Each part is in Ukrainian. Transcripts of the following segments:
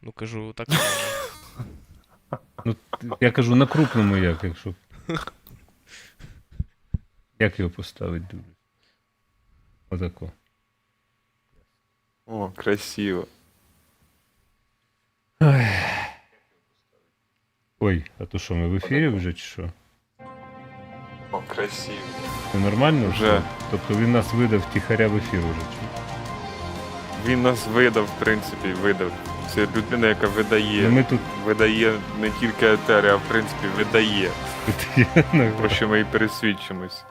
Ну кажу, так само. Ну, я кажу на крупному як, якщо. Як його поставити, дивлюсь. Отако. О, красиво. Ой, а то що, ми в ефірі вже чи що? О, красиво. Це нормально Вже. вже? Тобто він нас видав тихаря в ефір уже, чи? Він нас видав, в принципі, видав. Це людина, яка видає. Ну ми тут Видає не тільки етери, а в принципі видає. Про що ми і пересвідчимось.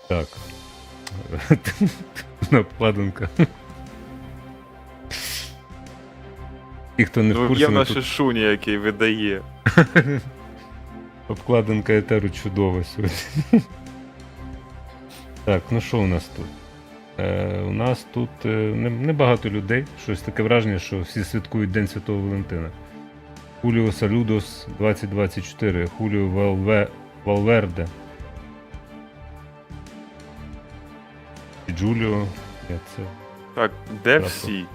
Так. Нападенка. Ті, хто не в Ну, курсі, є ми наше тут Шуня, який видає. обкладинка етеру чудова сьогодні. Так, ну що у нас тут? У нас тут небагато людей. Щось таке враження, що всі святкують День Святого Валентина. Хуліо Салюдос 2024, Хуліо Валверде. І Джуліо. Я це... Так, де Правда. всі?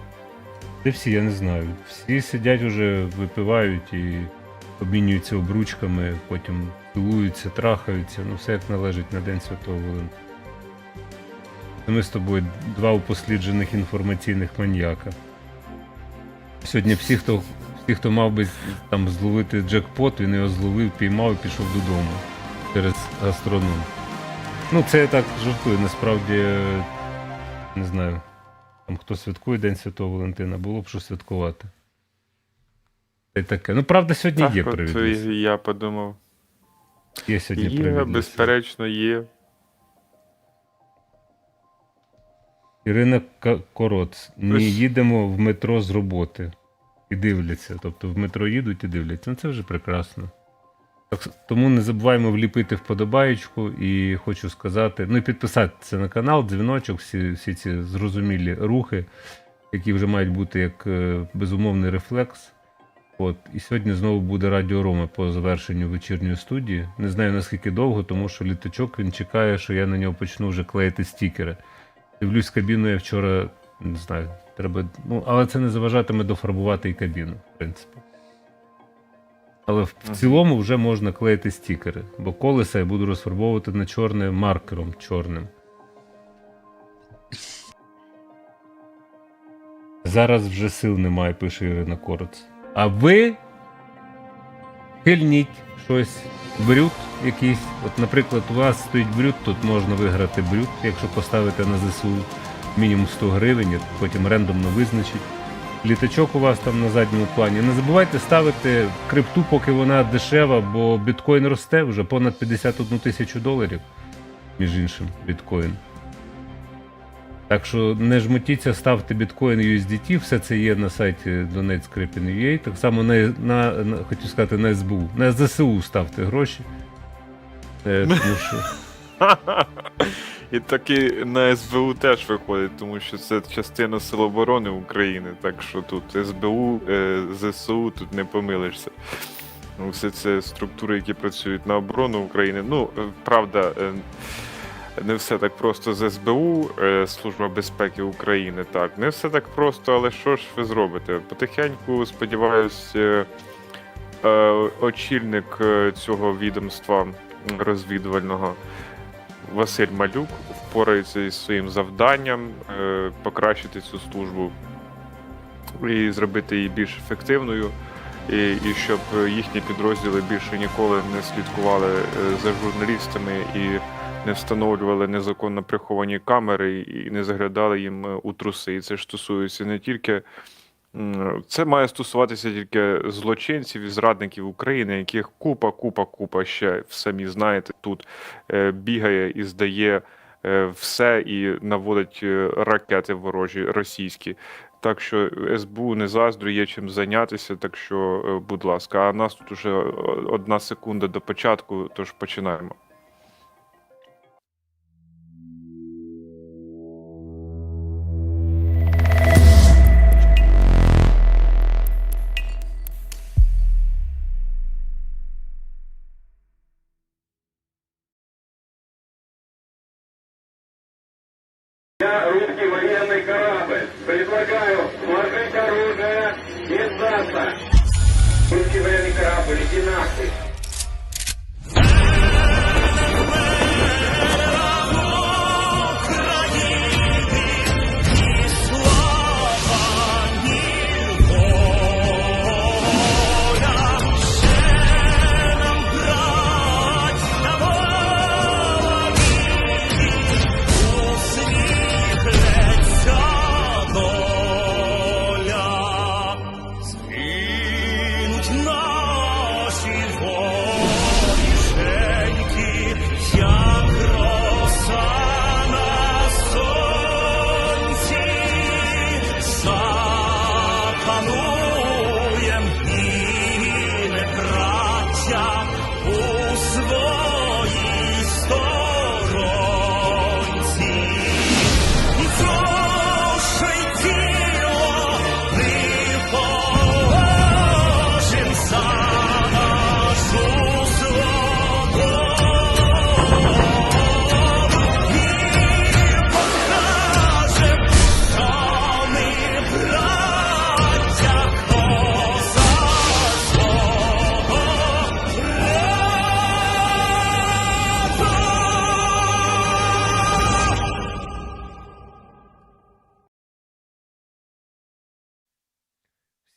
Де всі, я не знаю. Всі сидять уже, випивають і обмінюються обручками, потім цілуються, трахаються, ну все як належить на День Святого Валентина. Ми з тобою два упосліджених інформаційних маніяка. Сьогодні всі, хто мав би там зловити джекпот, він його зловив, піймав і пішов додому через гастроном. Ну, це я так жартую, насправді, не знаю, там хто святкує День Святого Валентина, було б що святкувати. Та й таке. Ну, правда, сьогодні є от привід. і я подумав. Є сьогодні Є, привід. безперечно, є. Ірина Короц. Ні, Ось. їдемо в метро з роботи. І дивляться. Тобто в метро їдуть і дивляться. Ну це вже прекрасно. Так, тому не забуваємо вліпити вподобаєчку і хочу сказати, ну і підписатися на канал, дзвіночок, всі ці зрозумілі рухи, які вже мають бути як безумовний рефлекс. От. І сьогодні знову буде Радіо Рома по завершенню вечірньої студії. Не знаю наскільки довго, тому що літачок він чекає, що я на нього почну вже клеїти стікери. Дивлюсь кабіну, я вчора, не знаю, треба. Ну, але це не заважатиме дофарбувати і кабіну, в принципі. Але в цілому вже можна клеїти стікери, бо колеса я буду розфарбовувати на чорне маркером чорним. Зараз вже сил немає, пише Ірина Короц. А ви хильніть щось, брют якийсь. От, наприклад, у вас стоїть брют, тут можна виграти брют, якщо поставити на ЗСУ мінімум 100 гривень, потім рендомно визначить. Літачок у вас там на задньому плані. Не забувайте ставити крипту, поки вона дешева, бо біткоін росте вже понад 51 тисячу доларів, між іншим, біткоін. Так що не жмотіться, ставте біткоін USDT, все це є на сайті donate.scripin.ua, так само хотів сказати, на СБУ, на ЗСУ ставте гроші. Тому що... І таки на СБУ теж виходить, тому що це частина Сил оборони України, так що тут СБУ, ЗСУ, тут не помилишся. Ну, все це структури, які працюють на оборону України. Ну, правда, не все так просто з СБУ, Служба безпеки України, так. Не все так просто, але що ж ви зробите? Потихеньку, сподіваюсь, очільник цього відомства розвідувального Василь Малюк впорається із своїм завданням покращити цю службу і зробити її більш ефективною, і щоб їхні підрозділи більше ніколи не слідкували за журналістами і не встановлювали незаконно приховані камери і не заглядали їм у труси. І це ж стосується не тільки. Це має стосуватися тільки злочинців і зрадників України, яких купа ще, самі знаєте, тут бігає і здає все і наводить ракети ворожі російські. Так що СБУ не заздрю, є чим зайнятися, так що, будь ласка, а нас тут уже 1 секунда до початку, тож починаємо. Я русский военный корабль. Предлагаю сложить оружие и Альфа. Русский военный корабль, иди нахуй.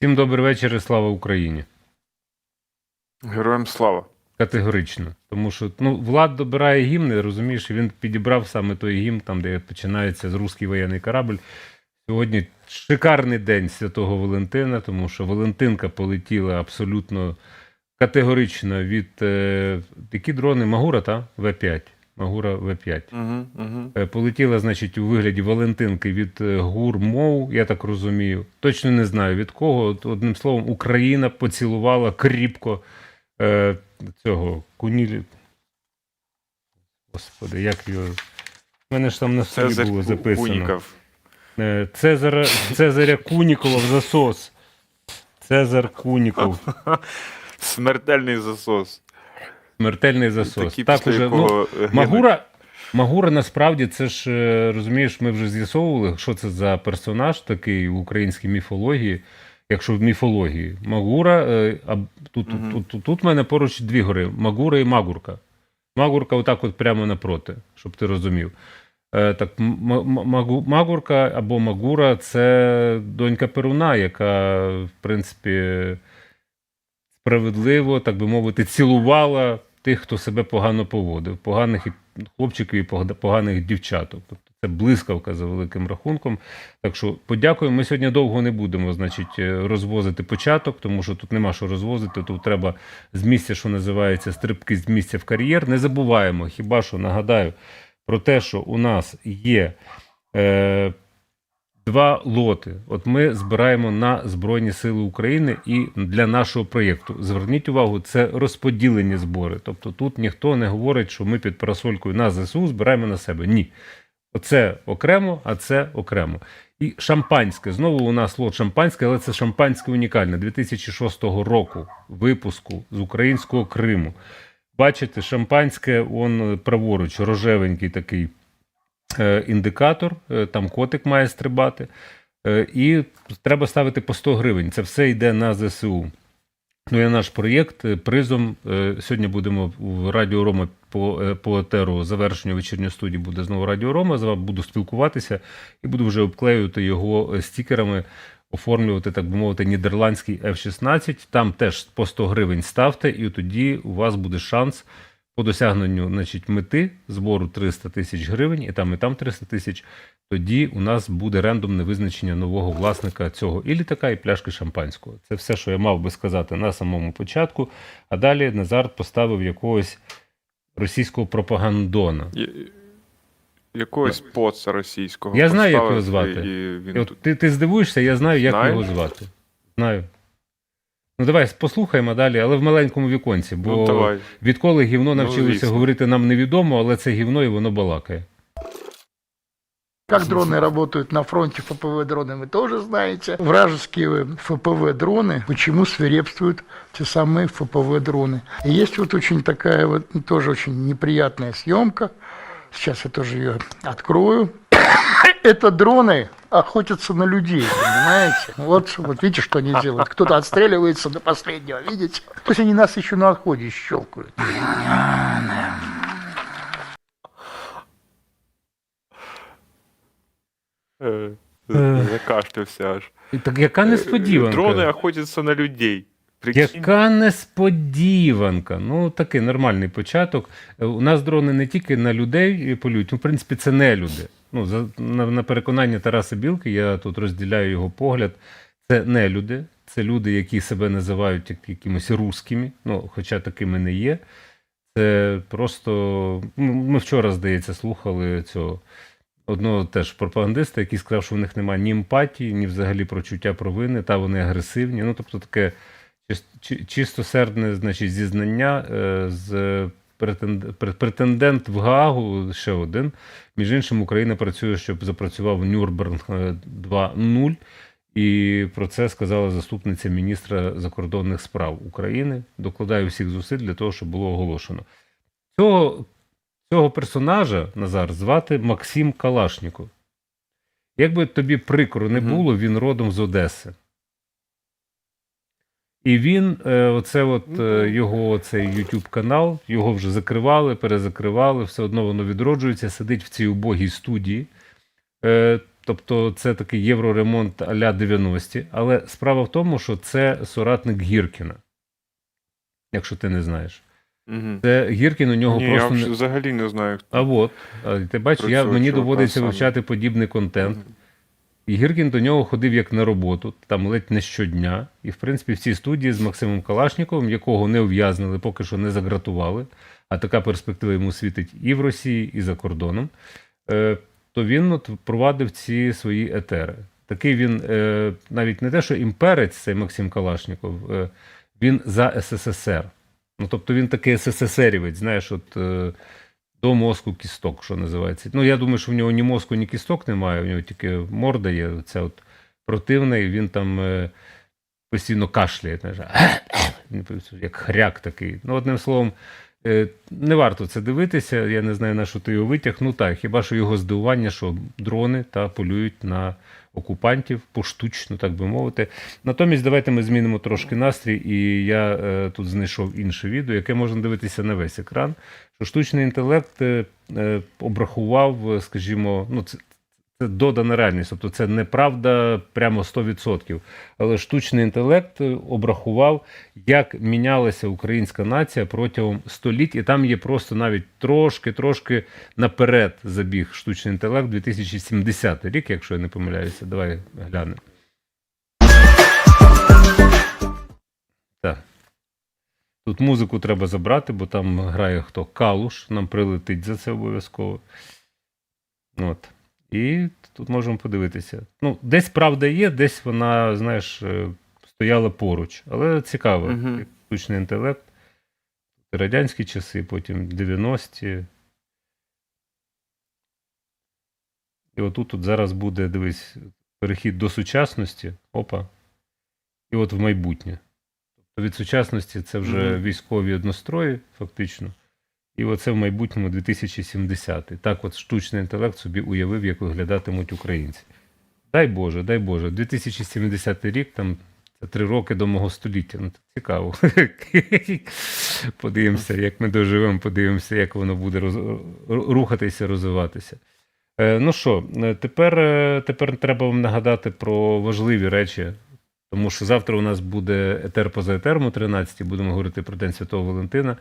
Всім добрий вечір і слава Україні. Героям слава. Категорично. Тому що Влад добирає гімни, розумієш, і він підібрав саме той гімн, там, де починається з «Русський воєнний корабль». Сьогодні шикарний день Святого Валентина, тому що Валентинка полетіла абсолютно категорично від... які дрони? Магура, та? В-5. Магура В-5. Полетіла, значить, у вигляді Валентинки від ГУР-МОУ, я так розумію. Точно не знаю від кого. Одним словом, Україна поцілувала кріпко цього Кунілі. Господи, як його... У мене ж там на столі було записано. Куніков. Цезаря Кунікова в засос. Цезар Куніков. Смертельний засос. Смертельний засос. Такі, Так уже, Магура насправді, це ж, розумієш, ми вже з'ясовували, що це за персонаж такий в українській міфології, якщо в міфології. Магура, тут в мене поруч дві гори, Магура і Магурка. Магурка отак от прямо напроти, щоб ти розумів. Так, Магурка або Магура – це донька Перуна, яка, в принципі, справедливо, так би мовити, цілувала тих, хто себе погано поводив, поганих хлопчиків і поганих дівчаток. Тобто це блискавка за великим рахунком. Так що подякуємо. Ми сьогодні довго не будемо, значить, розвозити початок, тому що тут нема що розвозити, тут треба з місця, що називається, стрибки з місця в кар'єр. Не забуваємо, хіба що нагадаю про те, що у нас є два лоти. От ми збираємо на Збройні Сили України і для нашого проєкту. Зверніть увагу, це розподілені збори. Тобто тут ніхто не говорить, що ми під парасолькою на ЗСУ збираємо на себе. Ні. Оце окремо, а це окремо. І шампанське. Знову у нас лот шампанське, але це шампанське унікальне. 2006 року випуску з українського Криму. Бачите, шампанське, он праворуч, рожевенький такий індикатор, там котик має стрибати, і треба ставити по 100 гривень. Це все йде на ЗСУ. Ну і наш проєкт призом. Сьогодні будемо в Радіо Рома по етеру завершення вечірньої студії буде знову Радіо Рома. З вами буду спілкуватися і буду вже обклеювати його стікерами, оформлювати, так би мовити, нідерландський F-16. Там теж по 100 гривень ставте, і тоді у вас буде шанс по досягненню, значить, мети збору 300 тисяч гривень, і там 300 тисяч, тоді у нас буде рандомне визначення нового власника цього і літака, і пляшки шампанського. Це все, що я мав би сказати на самому початку. А далі Назар поставив якогось російського пропагандона. Якогось поца російського. Я знаю, як його звати. Ти здивуєшся, я знаю, як його звати. Знаю. Ну давай послухаємо далі, але в маленькому віконці, бо відколи гівно навчилося говорити нам невідомо, але це гівно і воно балакає. Как дроны работают на фронте, ФПВ-дроны, вы тоже знаете. Вражеские ФПВ-дроны, почему свирепствуют те самые ФПВ-дроны. И есть вот очень такая вот, тоже очень неприятная съемка. Сейчас я тоже ее открою. Это дроны охотятся на людей, понимаете? Вот видите, что они делают. Кто-то отстреливается до последнего, видите? То есть они нас еще на отходе щелкают. Закашлявся аж. Так яка несподіванка? Дрони охотяться на людей. Прикинь? Яка несподіванка. Ну, такий нормальний початок. У нас дрони не тільки на людей полюють, ну, в принципі, це не люди. Ну, на переконання Тараса Білки, я тут розділяю його погляд, це не люди. Це люди, які себе називають якимось русскими, ну, хоча такими не є. Це просто... Ми вчора, здається, слухали цього одного теж пропагандиста, який сказав, що в них немає ні емпатії, ні взагалі прочуття провини, та вони агресивні. Ну, тобто таке чистосердне, значить, зізнання з претендент в Гаагу, ще один. Між іншим, Україна працює, щоб запрацював Нюрнберг 2.0, і про це сказала заступниця міністра закордонних справ України. Докладаю всіх зусиль для того, щоб було оголошено. Цього персонажа, Назар, звати Максим Калашніков. Якби тобі прикро не було, він родом з Одеси. І він, його цей YouTube канал, його вже закривали, перезакривали, все одно воно відроджується, сидить в цій убогій студії. Тобто це такий євроремонт а-ля 90-ті. Але справа в тому, що це соратник Гіркіна. Якщо ти не знаєш. Це Гіркін у нього просто... Я взагалі не знаю. А от, ти бачиш, мені доводиться вивчати подібний контент. І Гіркін до нього ходив як на роботу, там ледь не щодня. І, в принципі, в цій студії з Максимом Калашніковим, якого не ув'язнили, поки що не загратували, а така перспектива йому світить і в Росії, і за кордоном, то він провадив ці свої етери. Такий він, навіть не те, що імперець, цей Максим Калашніков, він за СССР. Ну, тобто він такий СССРівець, знаєш, до мозку кісток, що називається. Ну, я думаю, що в нього ні мозку, ні кісток немає, у нього тільки морда є, ця от противна, і він там постійно кашляє, як хряк такий. Ну, одним словом, не варто це дивитися, я не знаю, на що ти його витяг. Ну так, хіба що його здивування, що дрони полюють на окупантів, поштучно, так би мовити. Натомість, давайте ми змінимо трошки настрій, і я тут знайшов інше відео, яке можна дивитися на весь екран, що штучний інтелект обрахував, скажімо, ну це додана реальність, тобто це неправда прямо 100%, але штучний інтелект обрахував, як мінялася українська нація протягом століть, і там є просто навіть трошки наперед забіг штучний інтелект, 2070 рік, якщо я не помиляюся. Давай глянемо. Так. Тут музику треба забрати, бо там грає хто? Калуш, нам прилетить за це обов'язково. От. І тут можемо подивитися. Ну, десь правда є, десь вона, знаєш, стояла поруч. Але цікаво. Штучний інтелект. Радянські часи, потім 90-ті. І отут зараз буде, дивись, перехід до сучасності. Опа. І от в майбутнє. Тобто від сучасності це вже військові однострої, фактично. І оце в майбутньому 2070-й. Так от штучний інтелект собі уявив, як виглядатимуть українці. Дай Боже, дай Боже. 2070 рік, там, це 3 роки до мого століття. Ну, цікаво. Подивимося, як ми доживемо, подивимося, як воно буде рухатися, розвиватися. Ну що, тепер треба вам нагадати про важливі речі, тому що завтра у нас буде етер поза етером о 13-й, будемо говорити про День Святого Валентина.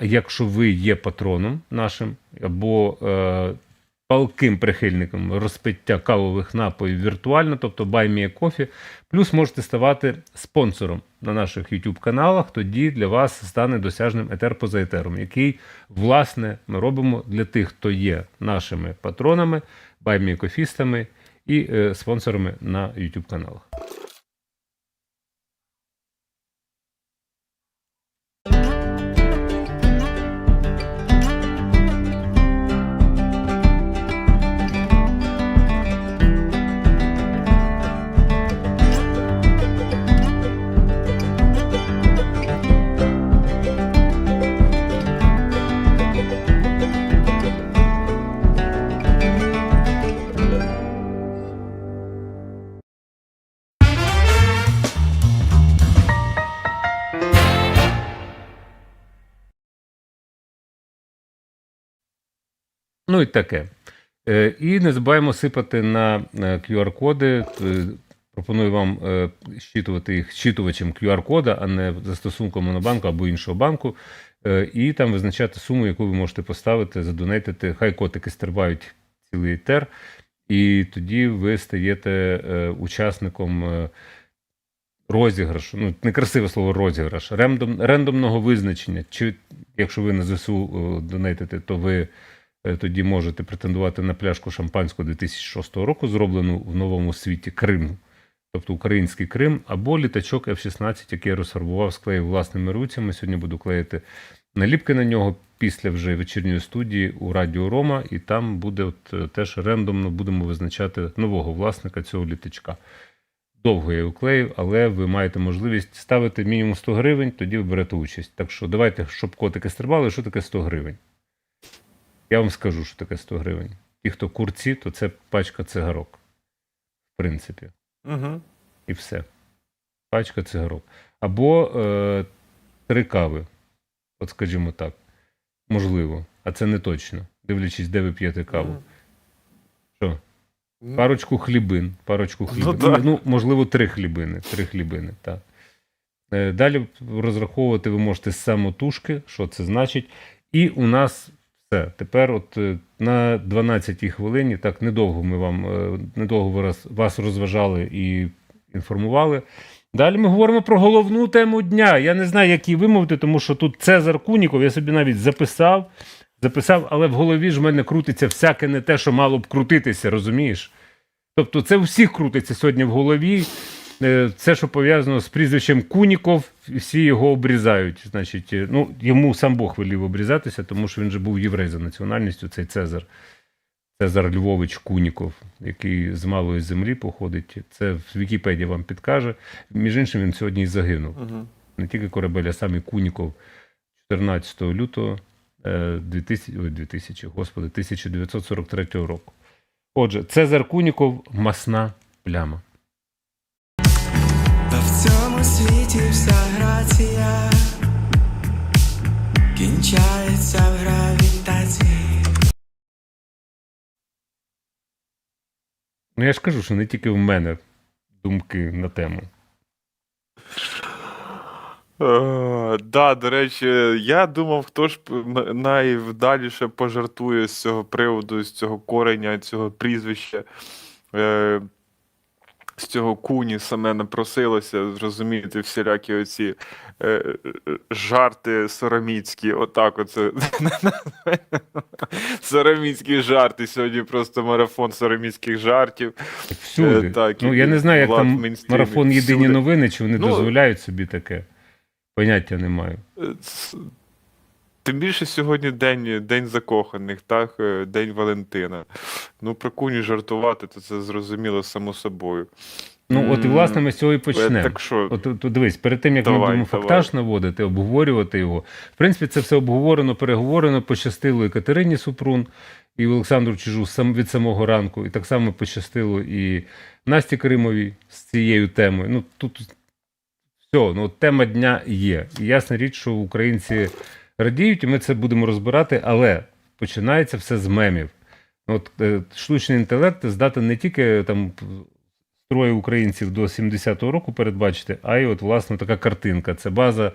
Якщо ви є патроном нашим або палким прихильником розпиття кавових напоїв віртуально, тобто Buy Me a Coffee, плюс можете ставати спонсором на наших YouTube-каналах, тоді для вас стане досяжним етер поза етером, який, власне, ми робимо для тих, хто є нашими патронами, Buy Me a Coffeeстами і спонсорами на YouTube-каналах. Ну і таке. І не забуваємо сипати на QR-коди. Пропоную вам щитувати їх щитувачем QR-кода, а не застосунком Монобанку або іншого банку. І там визначати суму, яку ви можете поставити, задонейтити. Хай котики стрибають цілий етер. І тоді ви стаєте учасником розіграшу. Ну, некрасиве слово розіграш. Рендомного визначення. Чи якщо ви на ЗСУ донейтите, то ви тоді можете претендувати на пляшку шампанського 2006 року, зроблену в новому світі Крим, тобто український Крим, або літачок F-16, який я розфарбував, склеїв власними руцями. Сьогодні буду клеїти наліпки на нього після вже вечірньої студії у Радіо Рома, і там буде теж рендомно будемо визначати нового власника цього літачка. Довго я його клеїв, але ви маєте можливість ставити мінімум 100 гривень, тоді ви берете участь. Так що давайте, щоб котики стрибали, що таке 100 гривень? Я вам скажу, що таке 100 гривень. Ті, хто курці, то це пачка цигарок. В принципі. Угу. І все. Пачка цигарок. Або 3 кави. От скажімо так. Можливо. А це не точно. Дивлячись, де ви п'єте каву. Що? Парочку хлібин. Ну, можливо, 3 хлібини. 3 хлібини, так. Далі розраховувати ви можете з самотужки, що це значить. І у нас все. Тепер от на 12-й хвилині, так недовго вас розважали і інформували. Далі ми говоримо про головну тему дня. Я не знаю, як її вимовити, тому що тут Цезар Куніков, я собі навіть записав, але в голові ж в мене крутиться всяке не те, що мало б крутитися, розумієш? Тобто це у всіх крутиться сьогодні в голові. Це, що пов'язано з прізвищем Куніков, всі його обрізають. Значить, ну, йому сам Бог велів обрізатися, тому що він же був єврей за національністю, цей Цезар. Цезар Львович Куніков, який з малої землі походить. Це в Вікіпедії вам підкаже. Між іншим, він сьогодні і загинув. Не тільки корабель, а сам і Куніков 14 лютого 1943 року. Отже, Цезар Куніков – масна пляма. Та в цьому світі вся грація кінчається в гравітації. Ну, я ж кажу, що не тільки в мене думки на тему. Да, до речі, я думав, хто ж найвдаліше пожартує з цього приводу, з цього кореня, цього прізвища. З цього куні саме напросилося зрозуміти всілякі оці жарти сороміцькі. Отак оце. Сороміцькі жарти. Сьогодні просто марафон сороміцьких жартів. Всюди. Так, ну, я не знаю, як там марафон «Єдині всюди. новини», чи вони дозволяють собі таке. Поняття не маю. Тим більше сьогодні день закоханих, так? День Валентина. Ну, про куні жартувати, то це зрозуміло само собою. Ну, от і власне ми з цього і почнемо. Так що... От дивись, перед тим, як ми будемо фактаж наводити, обговорювати його, в принципі, це все обговорено, переговорено, пощастило і Катерині Супрун, і Олександру Чижу від самого ранку, і так само пощастило і Насті Кримовій з цією темою. Ну, тут все, ну, тема дня є. І ясна річ, що українці радіють, і ми це будемо розбирати, але починається все з мемів. От штучний інтелект здатен не тільки там троє українців до 70-го року передбачити, а й от, власне, така картинка. Це база,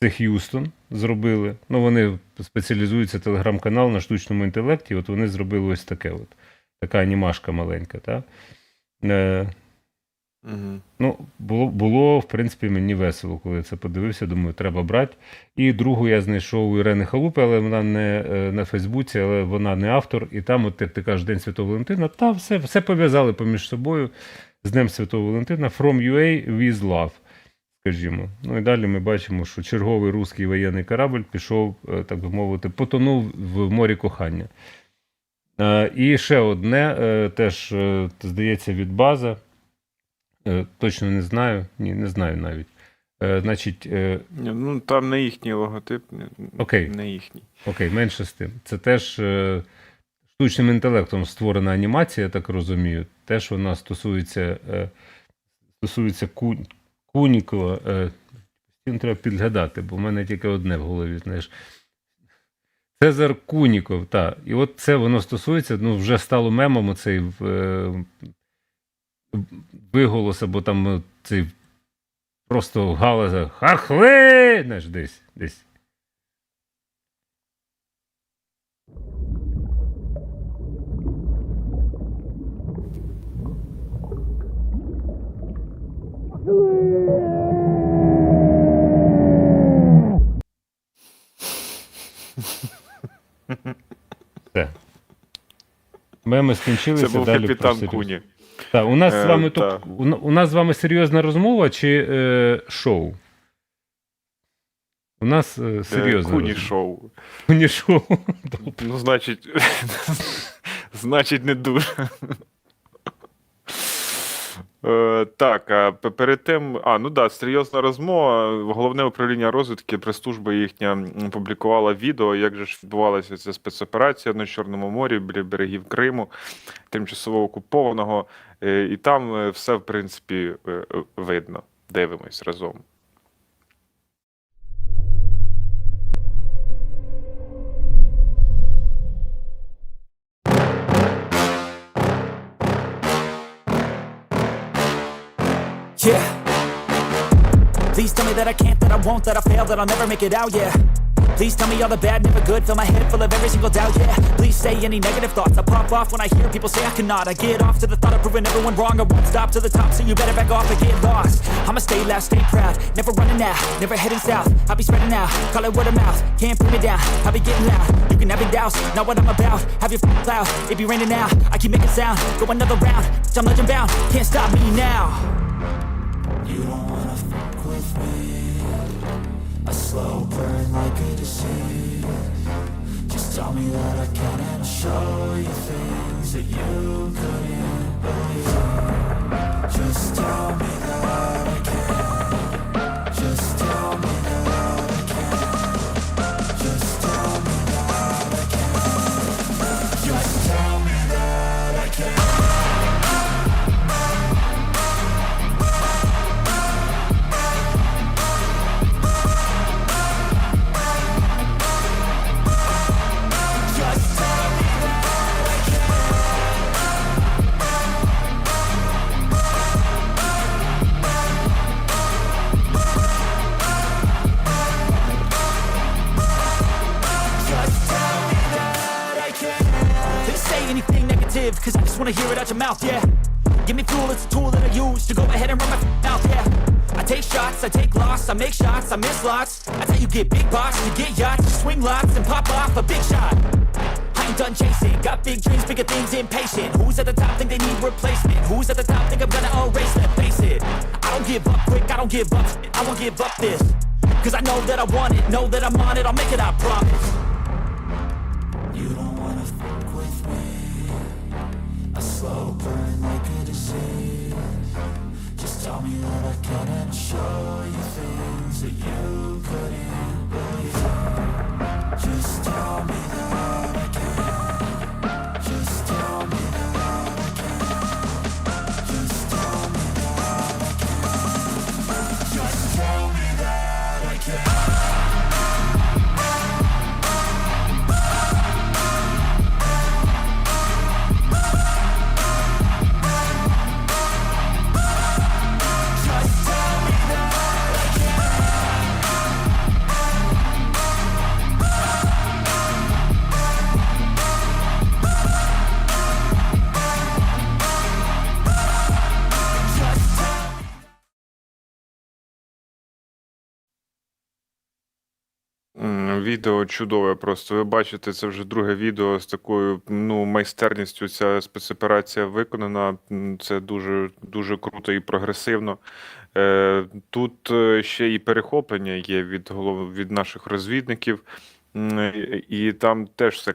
це Х'юстон зробили. Ну, вони спеціалізуються, телеграм-канал на штучному інтелекті, от вони зробили ось таке от. Така анімашка маленька, так? Ну, було, в принципі, мені весело, коли я це подивився, думаю, треба брати. І другу я знайшов у Ірени Халупи, але вона не на Фейсбуці, але вона не автор. І там, от ти кажеш, День Святого Валентина, та все пов'язали поміж собою з Днем Святого Валентина. From UA with love, скажімо. Ну і далі ми бачимо, що черговий русський воєнний корабль пішов, так би мовити, потонув в морі кохання. І ще одне, теж, здається, від база. Точно не знаю. Ні, не знаю навіть. Значить... Ну, там не їхній логотип. Окей. Не їхній. Окей, менше з тим. Це теж штучним інтелектом створена анімація, я так розумію. Теж вона стосується Кунікова. Треба підглядати, бо в мене тільки одне в голові, знаєш. Цезар Куніков, так. І от це воно стосується, ну, вже стало мемом оцей виголос, або там цей просто галас, хахли! Знаєш, десь. Все. Меми скінчилися, Це був далі про капітан серйозне. Куні. Так, у нас з вами та. у нас з вами серйозна розмова чи шоу? У нас серйозна Куні розмова. шоу. Куні шоу. Ну, значить, значить, не дуже. Так, а перед тим, ну да, серйозна розмова. Головне управління розвідки, прес-служба їхня публікувала відео, як же ж відбувалася ця спецоперація на Чорному морі, біля берегів Криму, тимчасово окупованого. І там все, в принципі, видно. Дивимось разом. Yeah. Please tell me that I can't, that I won't, that I fail, that I'll never make it out, yeah. Please tell me all the bad, never good, fill my head full of every single doubt, yeah. Please say any negative thoughts, I pop off when I hear people say I cannot. I get off to the thought of proving everyone wrong, I won't stop to the top, so you better back off and get lost. I'ma stay loud, stay proud, never running out, never heading south. I'll be spreading out, call it word of mouth, can't put me down, I'll be getting loud. You can have it douse, not what I'm about, have your cloud, it be raining now. I keep making sound, go another round, I'm legend bound, can't stop me now. You don't wanna fuck with me. A slow burn like a disease. Just tell me that I can and I'll show you things that you couldn't believe. Just tell me that I can. Just tell me that I can. Just tell me that I can. Just tell me that I can. Anything negative, cause I just wanna hear it out your mouth, yeah. Give me fuel, it's a tool that I use to go ahead and run my mouth, yeah. I take shots, I take loss, I make shots, I miss lots. That's how you get big box, you get yachts, you swing lots and pop off a big shot. I ain't done chasing, got big dreams, bigger things, impatient. Who's at the top think they need replacement? Who's at the top think I'm gonna erase that, face it. I don't give up quick, I don't give up, I won't give up this. Cause I know that I want it, know that I'm on it, I'll make it, I promise. You don't wanna fuck with me. A slow burn like a disease. Just tell me that I can and I'll show you things that you couldn't believe. Just tell me that I can. Just tell me that I can. Just tell me that I can. Just tell me that I can. Відео чудове просто. Ви бачите, це вже друге відео з такою майстерністю. Ця спецоперація виконана. Це дуже, дуже круто і прогресивно. Тут ще і перехоплення є від наших розвідників. І там теж все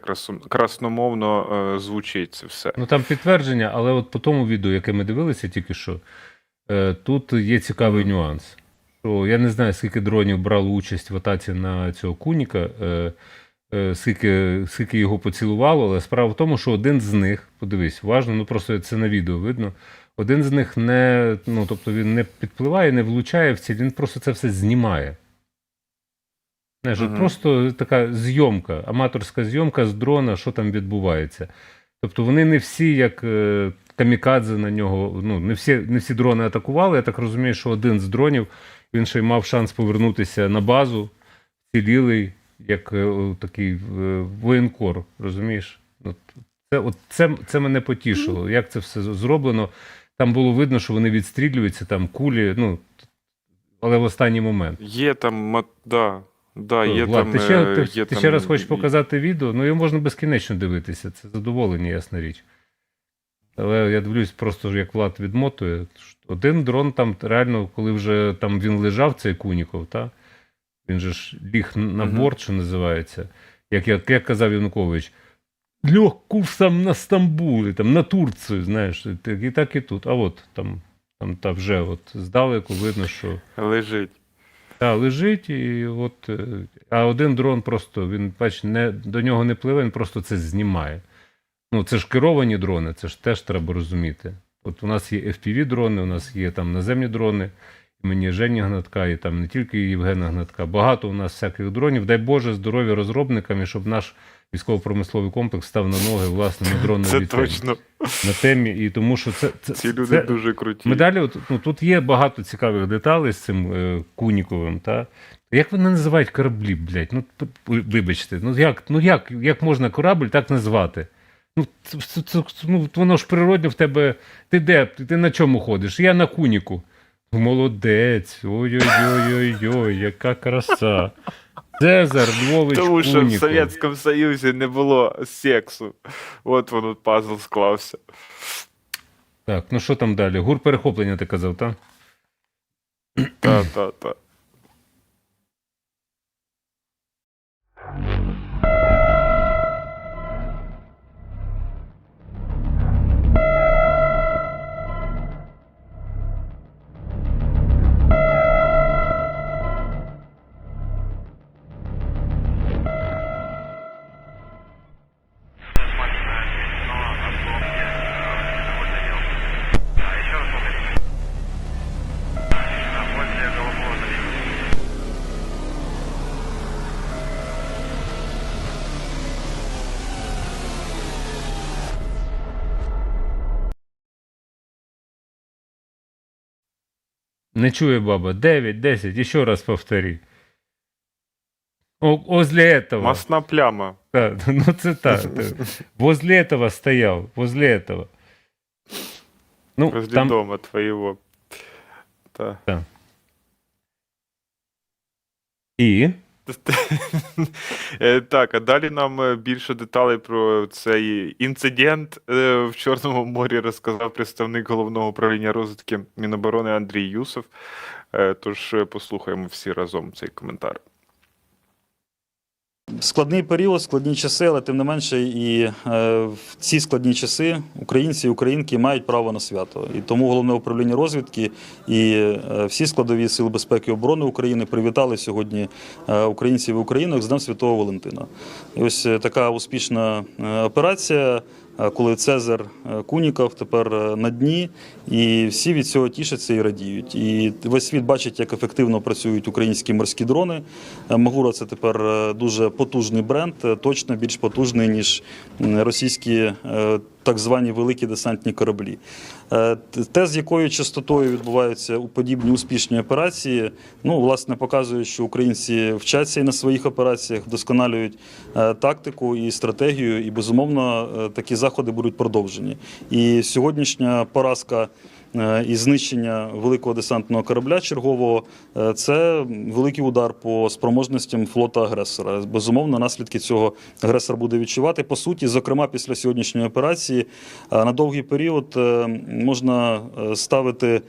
красномовно звучить це все. Ну там підтвердження, але от по тому відео, яке ми дивилися тільки що, тут є цікавий нюанс. Що я не знаю, скільки дронів брало участь в атаці на цього Куніка, скільки його поцілувало, але справа в тому, що один з них, подивись, уважно, просто це на відео видно, один з них не, тобто він не підпливає, не влучає в ціль, він просто це все знімає. Знаєш, от просто така зйомка, аматорська зйомка з дрона, що там відбувається. Тобто вони не всі, як камікадзе на нього, ну, не всі дрони атакували. Я так розумію, що один з дронів, він ще й мав шанс повернутися на базу, цілілий, як такий воєнкор, розумієш? Це мене потішило, як це все зроблено. Там було видно, що вони відстрілюються, там кулі, ну, але в останній момент. Є там, є Влад, там... ти ще раз хочеш показати відео? Ну, його можна безкінечно дивитися, це задоволення, ясна річ. Але я дивлюсь просто, як Влад відмотує. Один дрон там реально, коли вже там він лежав, цей Куніков, та? Він же ж ліг на борт, що називається. Як казав Янукович, льох курсом на Стамбул, там, на Турцію, знаєш, і так і тут. А от там вже от здалеку видно, що... Лежить. Так, лежить, і от, а один дрон просто, він, бач, до нього не пливе, він просто це знімає. Ну, це ж керовані дрони, це ж теж треба розуміти. От у нас є FPV-дрони, у нас є там наземні дрони, імені Жені Гнатка, і там не тільки Євгена Гнатка. Багато у нас всяких дронів. Дай Боже здоров'я розробникам, і щоб наш військово-промисловий комплекс став на ноги власними дронами. Це точно. На темі, і тому що ці люди дуже круті. Ми далі, тут є багато цікавих деталей з цим Куніковим, та? Як вони називають кораблі, блядь? Ну, вибачте, як можна корабль так назвати? Ну, воно ж природно в тебе. Ти де? Ти на чому ходиш? Я на Куніку. Молодець. Ой-ой-ой-ой-ой, яка краса. Цезар Львович Тому що Куніков. в Совєтському Союзі не було сексу. От воно пазл склався. Так, ну що там далі? Гур перехоплення ти казав, так? Та. Не чує баба. 9, 10, еще раз повтори. Возле этого. Масна пляма. Да, ну це так. Возле этого стоял. Возле этого. Ну, Возле там... дома твоего. Та. Так. І? Так, а далі нам більше деталей про цей інцидент в Чорному морі розказав представник Головного управління розвідки Міноборони Андрій Юсов. Тож послухаємо всі разом цей коментар. Складний період, складні часи, але тим не менше і в ці складні часи українці і українки мають право на свято. І тому Головне управління розвідки і всі складові Сил безпеки і оборони України привітали сьогодні українців і українок з Днем Святого Валентина. І ось така успішна операція, коли Цезар Куніков тепер на дні, і всі від цього тішаться і радіють. І весь світ бачить, як ефективно працюють українські морські дрони. Магура – це тепер дуже потужний бренд, точно більш потужний, ніж російські так звані великі десантні кораблі. Те, з якою частотою відбуваються подібні успішні операції, ну, власне, показує, що українці вчаться і на своїх операціях, вдосконалюють тактику і стратегію, і, безумовно, такі заходи будуть продовжені. І сьогоднішня поразка і знищення великого десантного корабля чергового – це великий удар по спроможностям флота агресора. Безумовно, наслідки цього агресор буде відчувати. По суті, зокрема, після сьогоднішньої операції на довгий період можна ставити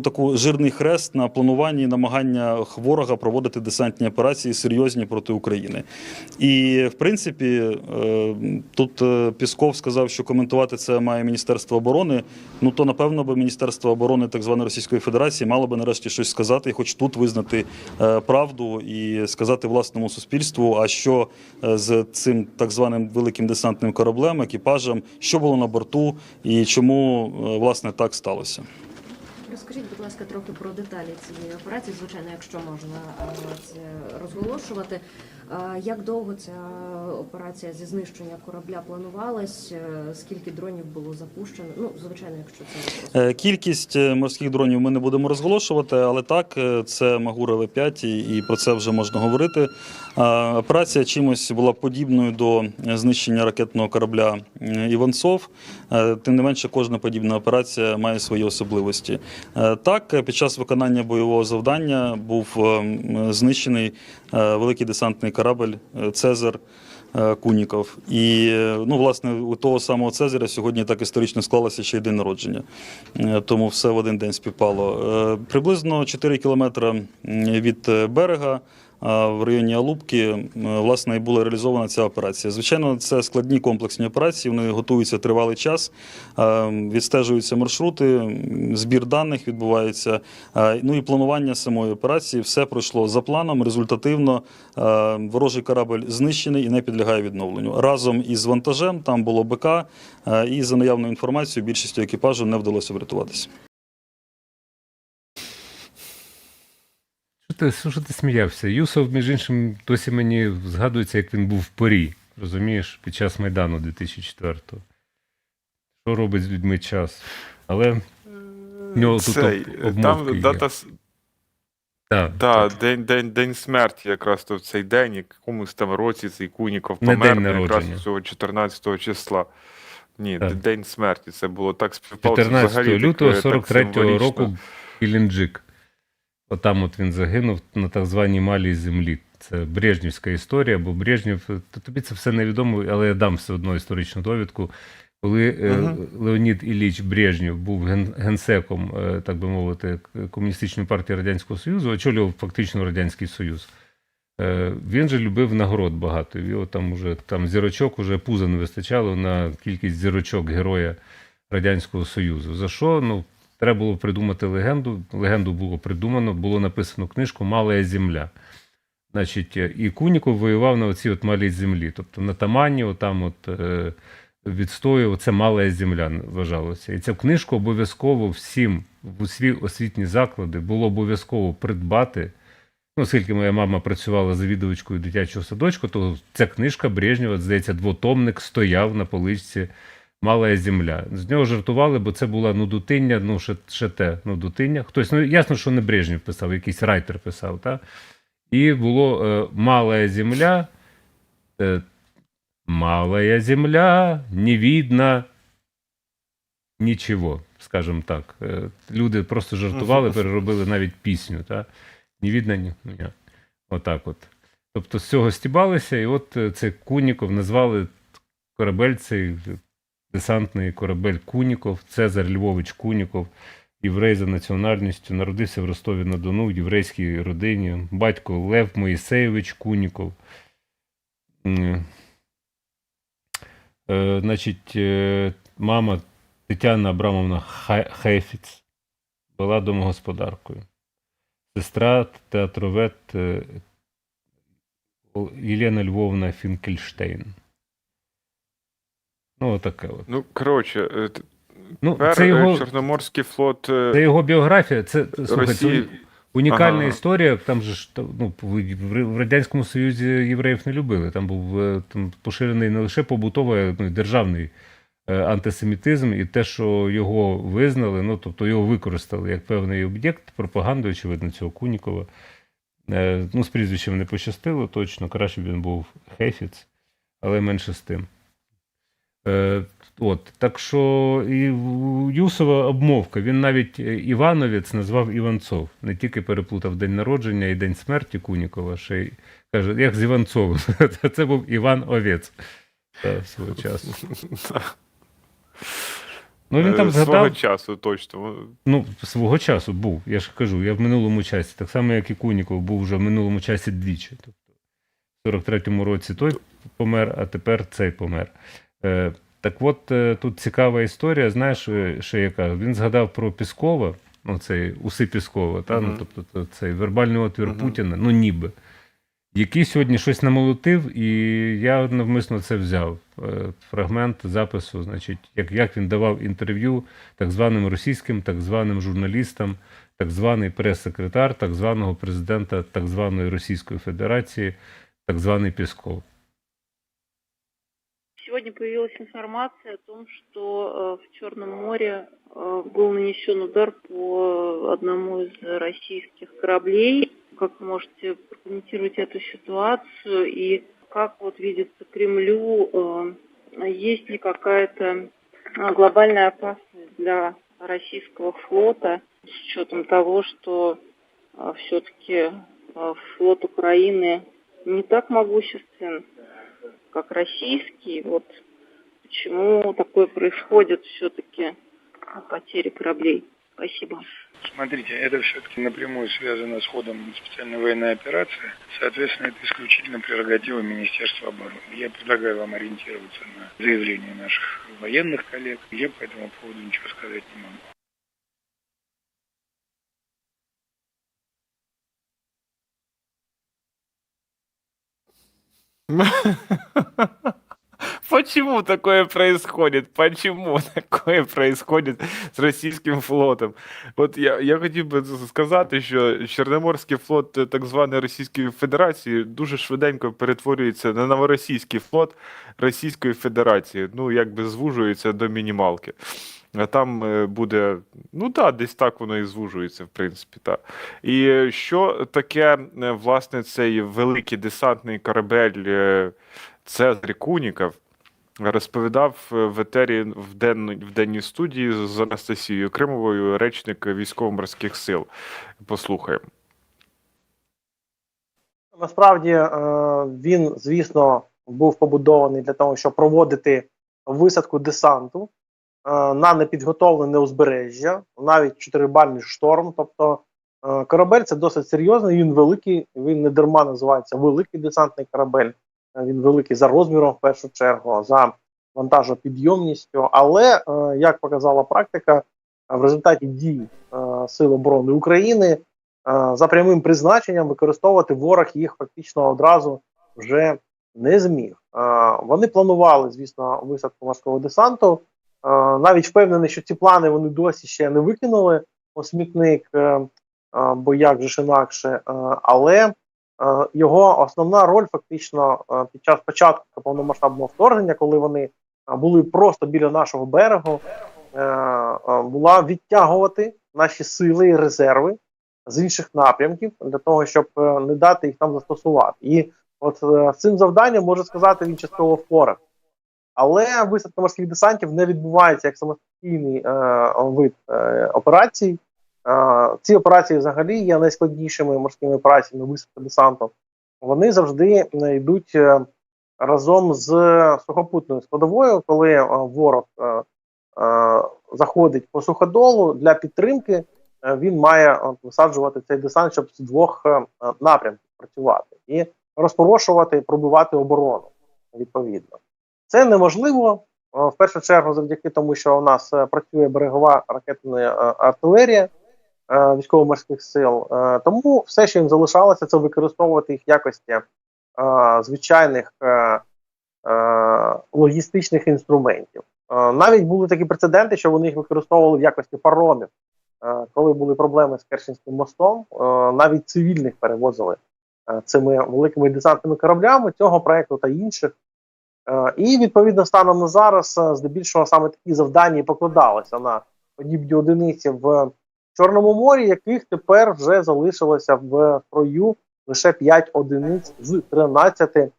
таку жирний хрест на плануванні і намаганнях ворога проводити десантні операції серйозні проти України. І, в принципі, тут Пісков сказав, що коментувати це має Міністерство оборони. Ну, то, напевно, би Міністерство оборони так званої Російської Федерації мало би нарешті щось сказати і хоч тут визнати правду і сказати власному суспільству, а що з цим так званим великим десантним кораблем, екіпажем, що було на борту і чому, власне, так сталося. Розкажіть, будь ласка, трохи про деталі цієї операції, звичайно, якщо можна це розголошувати. Як довго ця операція зі знищення корабля планувалась? Скільки дронів було запущено? Ну, звичайно, якщо це Кількість морських дронів ми не будемо розголошувати, але так, це Магур ЛВ-5, і про це вже можна говорити. Операція чимось була подібною до знищення ракетного корабля «Іванцов». Тим не менше, кожна подібна операція має свої особливості. Так, під час виконання бойового завдання був знищений великий десантний корабль «Цезар» Куніков. І, власне, у того самого Цезаря сьогодні так історично склалося ще й день народження. Тому все в один день співпало. Приблизно 4 кілометри від берега, в районі Алубки, власне, і була реалізована ця операція. Звичайно, це складні комплексні операції, вони готуються тривалий час, відстежуються маршрути, збір даних відбувається, і планування самої операції. Все пройшло за планом, результативно. Ворожий корабль знищений і не підлягає відновленню. Разом із вантажем, там було БК, і за наявною інформацією більшістю екіпажу не вдалося врятуватися. Що ти сміявся? Юсов, між іншим, досі мені згадується, як він був в порі, розумієш, під час Майдану 2004-го. Що робить з людьми час? Але в нього тут обмовки там є. дата Так. день смерті якраз то в цей день, якомусь там році цей Куніков Не помер, день якраз народження. цього 14 числа. Ні, Так. день смерті. Це було так співпало. 14 лютого так 43-го символічно. року Геленджик. Отам от він загинув на так званій Малій землі. Це брежнівська історія, бо Брежнєв, тобі це все невідомо, але я дам все одно історичну довідку. Коли Леонід Ілліч Брежнєв був генсеком, так би мовити, Комуністичної партії Радянського Союзу, очолював фактично Радянський Союз. Він же любив нагород багато. Його там зірочок, уже пуза не вистачало на кількість зірочок Героя Радянського Союзу. За що? Треба було придумати легенду. Легенду було придумано, було написано книжку «Малая земля». Значить, і Куніков воював на оцій малій землі. Тобто на Тамані, відстоював, це «Малая земля» вважалося. І цю книжку обов'язково всім в усі освітні заклади було обов'язково придбати. Оскільки моя мама працювала завідувачкою дитячого садочку, то ця книжка Брежнєва, здається, двотомник стояв на поличці «Малая земля». З нього жартували, бо це була нудотиння, ще те нудотиння. Хтось, ясно, що не Брежнєв писав, якийсь райтер писав, так? І було «Малая земля», «Малая земля, не видно нічого», скажімо так. Люди просто жартували, переробили навіть пісню, так? Не видно ні. Отак от. Тобто з цього стібалися, і от цей Куніков назвали корабель цей десантний корабель Куніков, Цезар Львович Куніков, єврей за національністю, народився в Ростові-на-Дону в єврейській родині, батько Лев Моїсеєвич Куніков. Значить, мама Тетяна Абрамовна Хейфіц була домогосподаркою. Сестра театровед Єлена Львовна Фінкельштейн. Отаке от. Коротше, це його, Чорноморський флот це його біографія. Слухай, Росії. це унікальна Ага. історія. Там же ж в Радянському Союзі євреїв не любили. Там був поширений не лише побутовий, а й державний антисемітизм, і те, що його визнали, тобто його використали як певний об'єкт пропаганди, очевидно, цього Кунікова. З прізвищем не пощастило, точно, краще б він був Хейфіц, але менше з тим. Так що і у Юсова обмовка, він навіть Івановець назвав Іванцов, не тільки переплутав день народження і день смерті Кунікова, ще й каже, як з Іванцовим, це був Іван Овець свого часу. Він там згадав... Свого часу, точно. Свого часу був, я ж кажу, я в минулому часі, так само, як і Куніков, був вже в минулому часі двічі. Тобто, в 43-му році той помер, а тепер цей помер. Так от, тут цікава історія, знаєш, ще яка? Він згадав про Піскова, цей уси Піскова, тобто цей вербальний отвір Путіна, ніби. який сьогодні щось намолотив, і я навмисно це взяв. Фрагмент запису, значить, як він давав інтерв'ю так званим російським, так званим журналістам, так званий прес-секретар, так званого президента так званої Російської Федерації, так званий Песков. Сегодня появилась информация о том, что в Черном море был нанесен удар по одному из российских кораблей. Как вы можете прокомментировать эту ситуацию и как вот видится Кремлю, есть ли какая-то глобальная опасность для российского флота с учетом того, что все-таки флот Украины не так могуществен, как российский. Вот почему такое происходит все-таки потери кораблей? Спасибо. Смотрите, это все-таки напрямую связано с ходом специальной военной операции. Соответственно, это исключительно прерогатива Министерства обороны. Я предлагаю вам ориентироваться на заявления наших военных коллег. Я по этому поводу ничего сказать не могу. Почему такое происходит? Почему такое происходит з російським флотом? От я хотів би сказати, що Чорноморський флот так званої Російської Федерації дуже швиденько перетворюється на новоросійський флот Російської Федерації. Ну, якби звужується до мінімалки. А там буде, ну так, десь так воно і звужується, в принципі, так. І що таке, власне, цей великий десантний корабель Цезарь Куніков, розповідав в етері в денній студії з Анастасією Кримовою, речник Військово-морських сил. Послухаємо. Насправді він, звісно, був побудований для того, щоб проводити висадку десанту на непідготовлене узбережжя, навіть чотирибальний шторм. Тобто корабель це досить серйозний, він великий, він не дарма називається великий десантний корабель. Він великий за розміром, в першу чергу, за вантажопідйомністю. Але, як показала практика, в результаті дій Сил оборони України за прямим призначенням використовувати ворог їх фактично одразу вже не зміг. Вони планували, звісно, висадку морського десанту. Навіть впевнений, що ці плани вони досі ще не викинули у смітник, бо як же ж інакше. Але його основна роль фактично під час початку повномасштабного вторгнення, коли вони були просто біля нашого берегу, була відтягувати наші сили і резерви з інших напрямків для того, щоб не дати їх там застосувати. І от цим завданням, можу сказати, він частково впорав. Але висадка морських десантів не відбувається як самостійний вид операцій. Ці операції взагалі є найскладнішими морськими операціями висадки десанту. Вони завжди йдуть разом з сухопутною складовою, коли ворог заходить по суходолу для підтримки, він має висаджувати цей десант, щоб з двох напрямків працювати і розпорошувати, пробивати оборону відповідно. Це неможливо, в першу чергу завдяки тому, що у нас працює берегова ракетна артилерія військово-морських сил, тому все, що їм залишалося, це використовувати їх в якості звичайних логістичних інструментів. Навіть були такі прецеденти, що вони їх використовували в якості паромів. Коли були проблеми з Керченським мостом, навіть цивільних перевозили цими великими десантними кораблями цього проєкту та інших. І, відповідно, станом на зараз, здебільшого, саме такі завдання покладалися на подібні одиниці в Чорному морі, яких тепер вже залишилося в строю лише 5 одиниць з 13,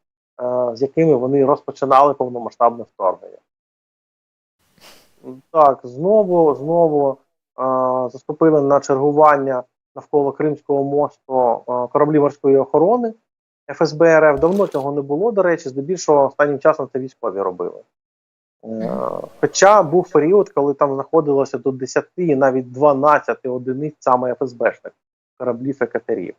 з якими вони розпочинали повномасштабне вторгнення. Так, знову заступили на чергування навколо Кримського мосту кораблі морської охорони ФСБ РФ. Давно цього не було, до речі, здебільшого останнім часом це військові робили. Хоча був період, коли там знаходилося до 10 і навіть 12 одиниць саме ФСБшних кораблів і катерів.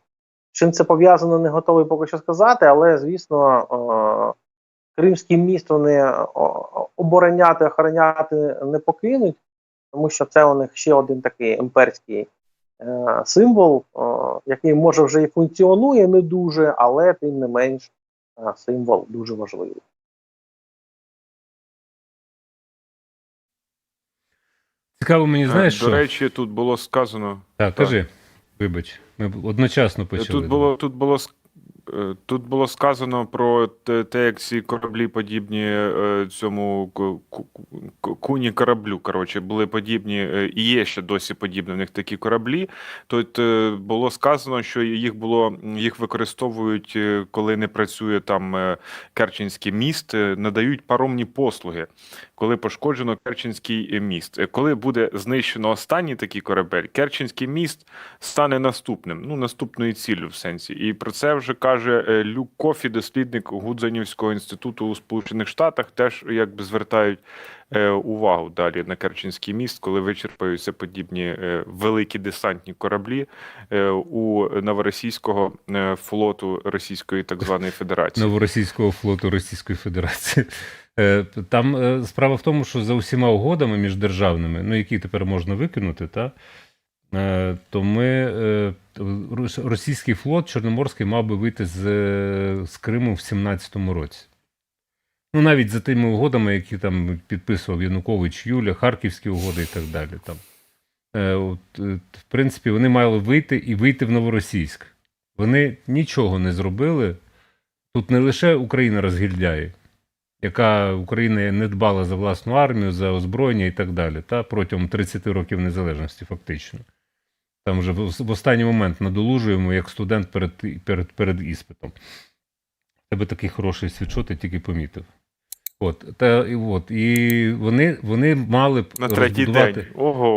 Чим це пов'язано, не готовий поки що сказати, але, звісно, Кримський міст вони обороняти, охороняти не покинуть, тому що це у них ще один такий імперський символ, який може вже і функціонує не дуже, але тим не менш символ дуже важливий. Цікаво мені, знаєш, що? До речі, тут було сказано. Так, кажи, вибач, ми одночасно почали. Тут було сказано про те, як ці кораблі подібні цьому куні кораблю, коротше, були подібні, і є ще досі подібні в них такі кораблі. Тут було сказано, що їх використовують, коли не працює там Керченський міст, надають паромні послуги, коли пошкоджено Керченський міст. Коли буде знищено останній такий корабель, Керченський міст стане наступним, наступною ціллю в сенсі. І про це вже каже Люк Кофі, дослідник Гудзонівського інституту у Сполучених Штатах, теж якби звертають увагу далі на Керченський міст, коли вичерпаються подібні великі десантні кораблі у новоросійського флоту Російської так званої Федерації. Новоросійського флоту Російської Федерації. Там справа в тому, що за усіма угодами міждержавними, які тепер можна викинути, то російський флот Чорноморський мав би вийти з Криму в 17-му році. Навіть за тими угодами, які там підписував Янукович, Юля, Харківські угоди і так далі. В принципі, вони мали вийти в Новоросійськ. Вони нічого не зробили. Тут не лише Україна розгільдяє, яка Україна не дбала за власну армію, за озброєння і так далі, протягом 30 років незалежності фактично. Там вже в останній момент надолужуємо, як студент перед іспитом. Тебе такий хороший світшот, я тільки помітив. І вони мали б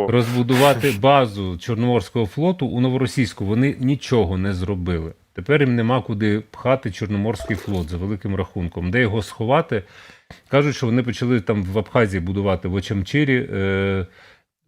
розбудувати базу Чорноморського флоту у Новоросійську. Вони нічого не зробили. Тепер їм нема куди пхати Чорноморський флот за великим рахунком. Де його сховати? Кажуть, що вони почали там в Абхазії будувати в Очамчирі,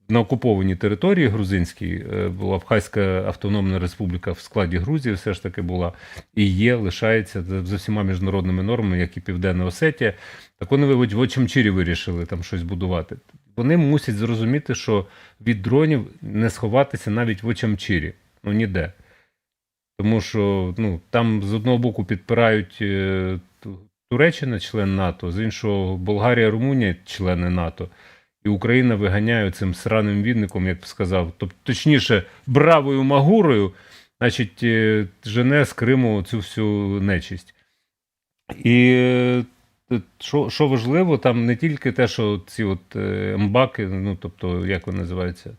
на окупованій території грузинській, була Абхазька автономна республіка в складі Грузії, все ж таки була, і лишається за всіма міжнародними нормами, як і Південна Осетія. Так вони в Очамчирі вирішили там щось будувати. Вони мусять зрозуміти, що від дронів не сховатися навіть в Очамчирі. Ніде. Тому що там з одного боку підпирають Туреччина, член НАТО, з іншого Болгарія, Румунія, члени НАТО. І Україна виганяє цим сраним відником, як б сказав, точніше, бравою Магурою, значить, жене з Криму цю всю нечисть. І що важливо, там не тільки те, що ці МБАКи, тобто, як вони називаються,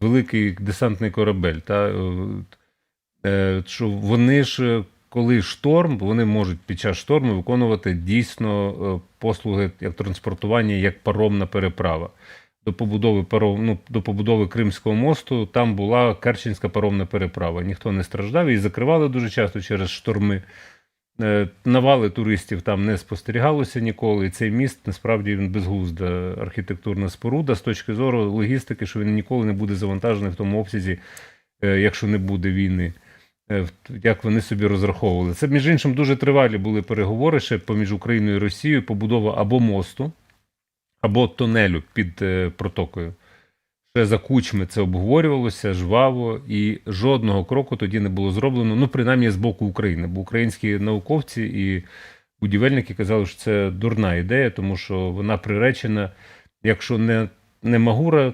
великий десантний корабель, що вони ж, коли шторм, вони можуть під час шторму виконувати дійсно послуги як транспортування, як паромна переправа. До побудови Кримського мосту там була Керченська паромна переправа. Ніхто не страждав, її закривали дуже часто через шторми. Навали туристів там не спостерігалося ніколи. І цей міст, насправді, він безглузда архітектурна споруда з точки зору логістики, що він ніколи не буде завантажений в тому обсязі, якщо не буде війни. Як вони собі розраховували. Це, між іншим, дуже тривалі були переговори ще поміж Україною і Росією, побудова або мосту, або тунелю під протокою. Ще за Кучми це обговорювалося жваво, і жодного кроку тоді не було зроблено, принаймні з боку України. Бо українські науковці і будівельники казали, що це дурна ідея, тому що вона приречена, якщо не Магура,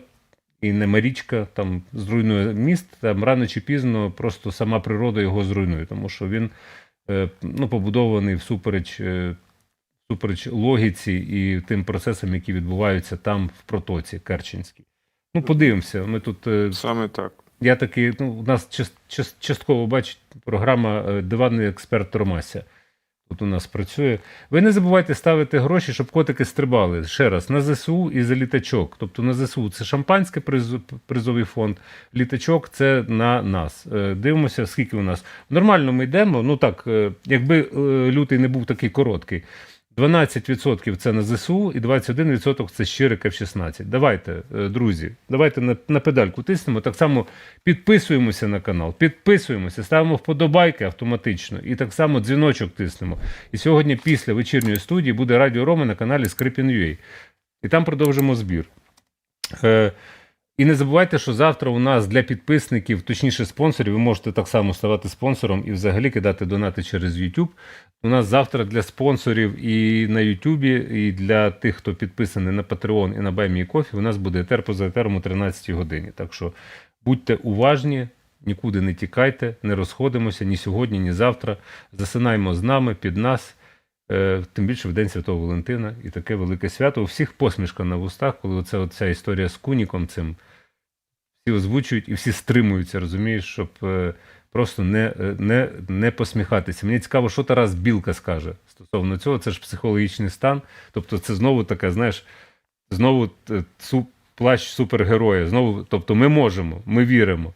і не Марічка там зруйнує міст, там рано чи пізно просто сама природа його зруйнує, тому що він побудований всупереч логіці і тим процесам, які відбуваються там в протоці Керченській. Подивимося, ми тут... Саме так. Я такий, у нас частково, бачить, програма «Диванний експерт Тормася». Тут у нас працює. Ви не забувайте ставити гроші, щоб котики стрибали. Ще раз, на ЗСУ і за літачок. Тобто на ЗСУ це шампанське, призовий фонд, літачок це на нас. Дивимося, скільки у нас. Нормально ми йдемо, якби лютий не був такий короткий. 12% це на ЗСУ і 21% це щирик F-16. Давайте, друзі, давайте на педальку тиснемо, так само підписуємося на канал, ставимо вподобайки автоматично і так само дзвіночок тиснемо. І сьогодні після вечірньої студії буде Радіо Рома на каналі Скрипін.ua. І там продовжимо збір. І не забувайте, що завтра у нас для підписників, точніше спонсорів, ви можете так само ставати спонсором і взагалі кидати донати через YouTube. У нас завтра для спонсорів і на YouTube, і для тих, хто підписаний на Patreon і на BuyMeCoffee, у нас буде етер поза етером о 13 годині. Так що будьте уважні, нікуди не тікайте, не розходимося ні сьогодні, ні завтра. Засинаймо з нами, під нас. Тим більше в День Святого Валентина і таке велике свято. У всіх посмішка на вустах, коли оця історія з Куніком цим всі озвучують і всі стримуються, розумієш, щоб просто не посміхатися. Мені цікаво, що Тарас Білка скаже стосовно цього. Це ж психологічний стан. Тобто це знову така, знаєш, знову плащ супергероя. Знову, тобто ми можемо, ми віримо.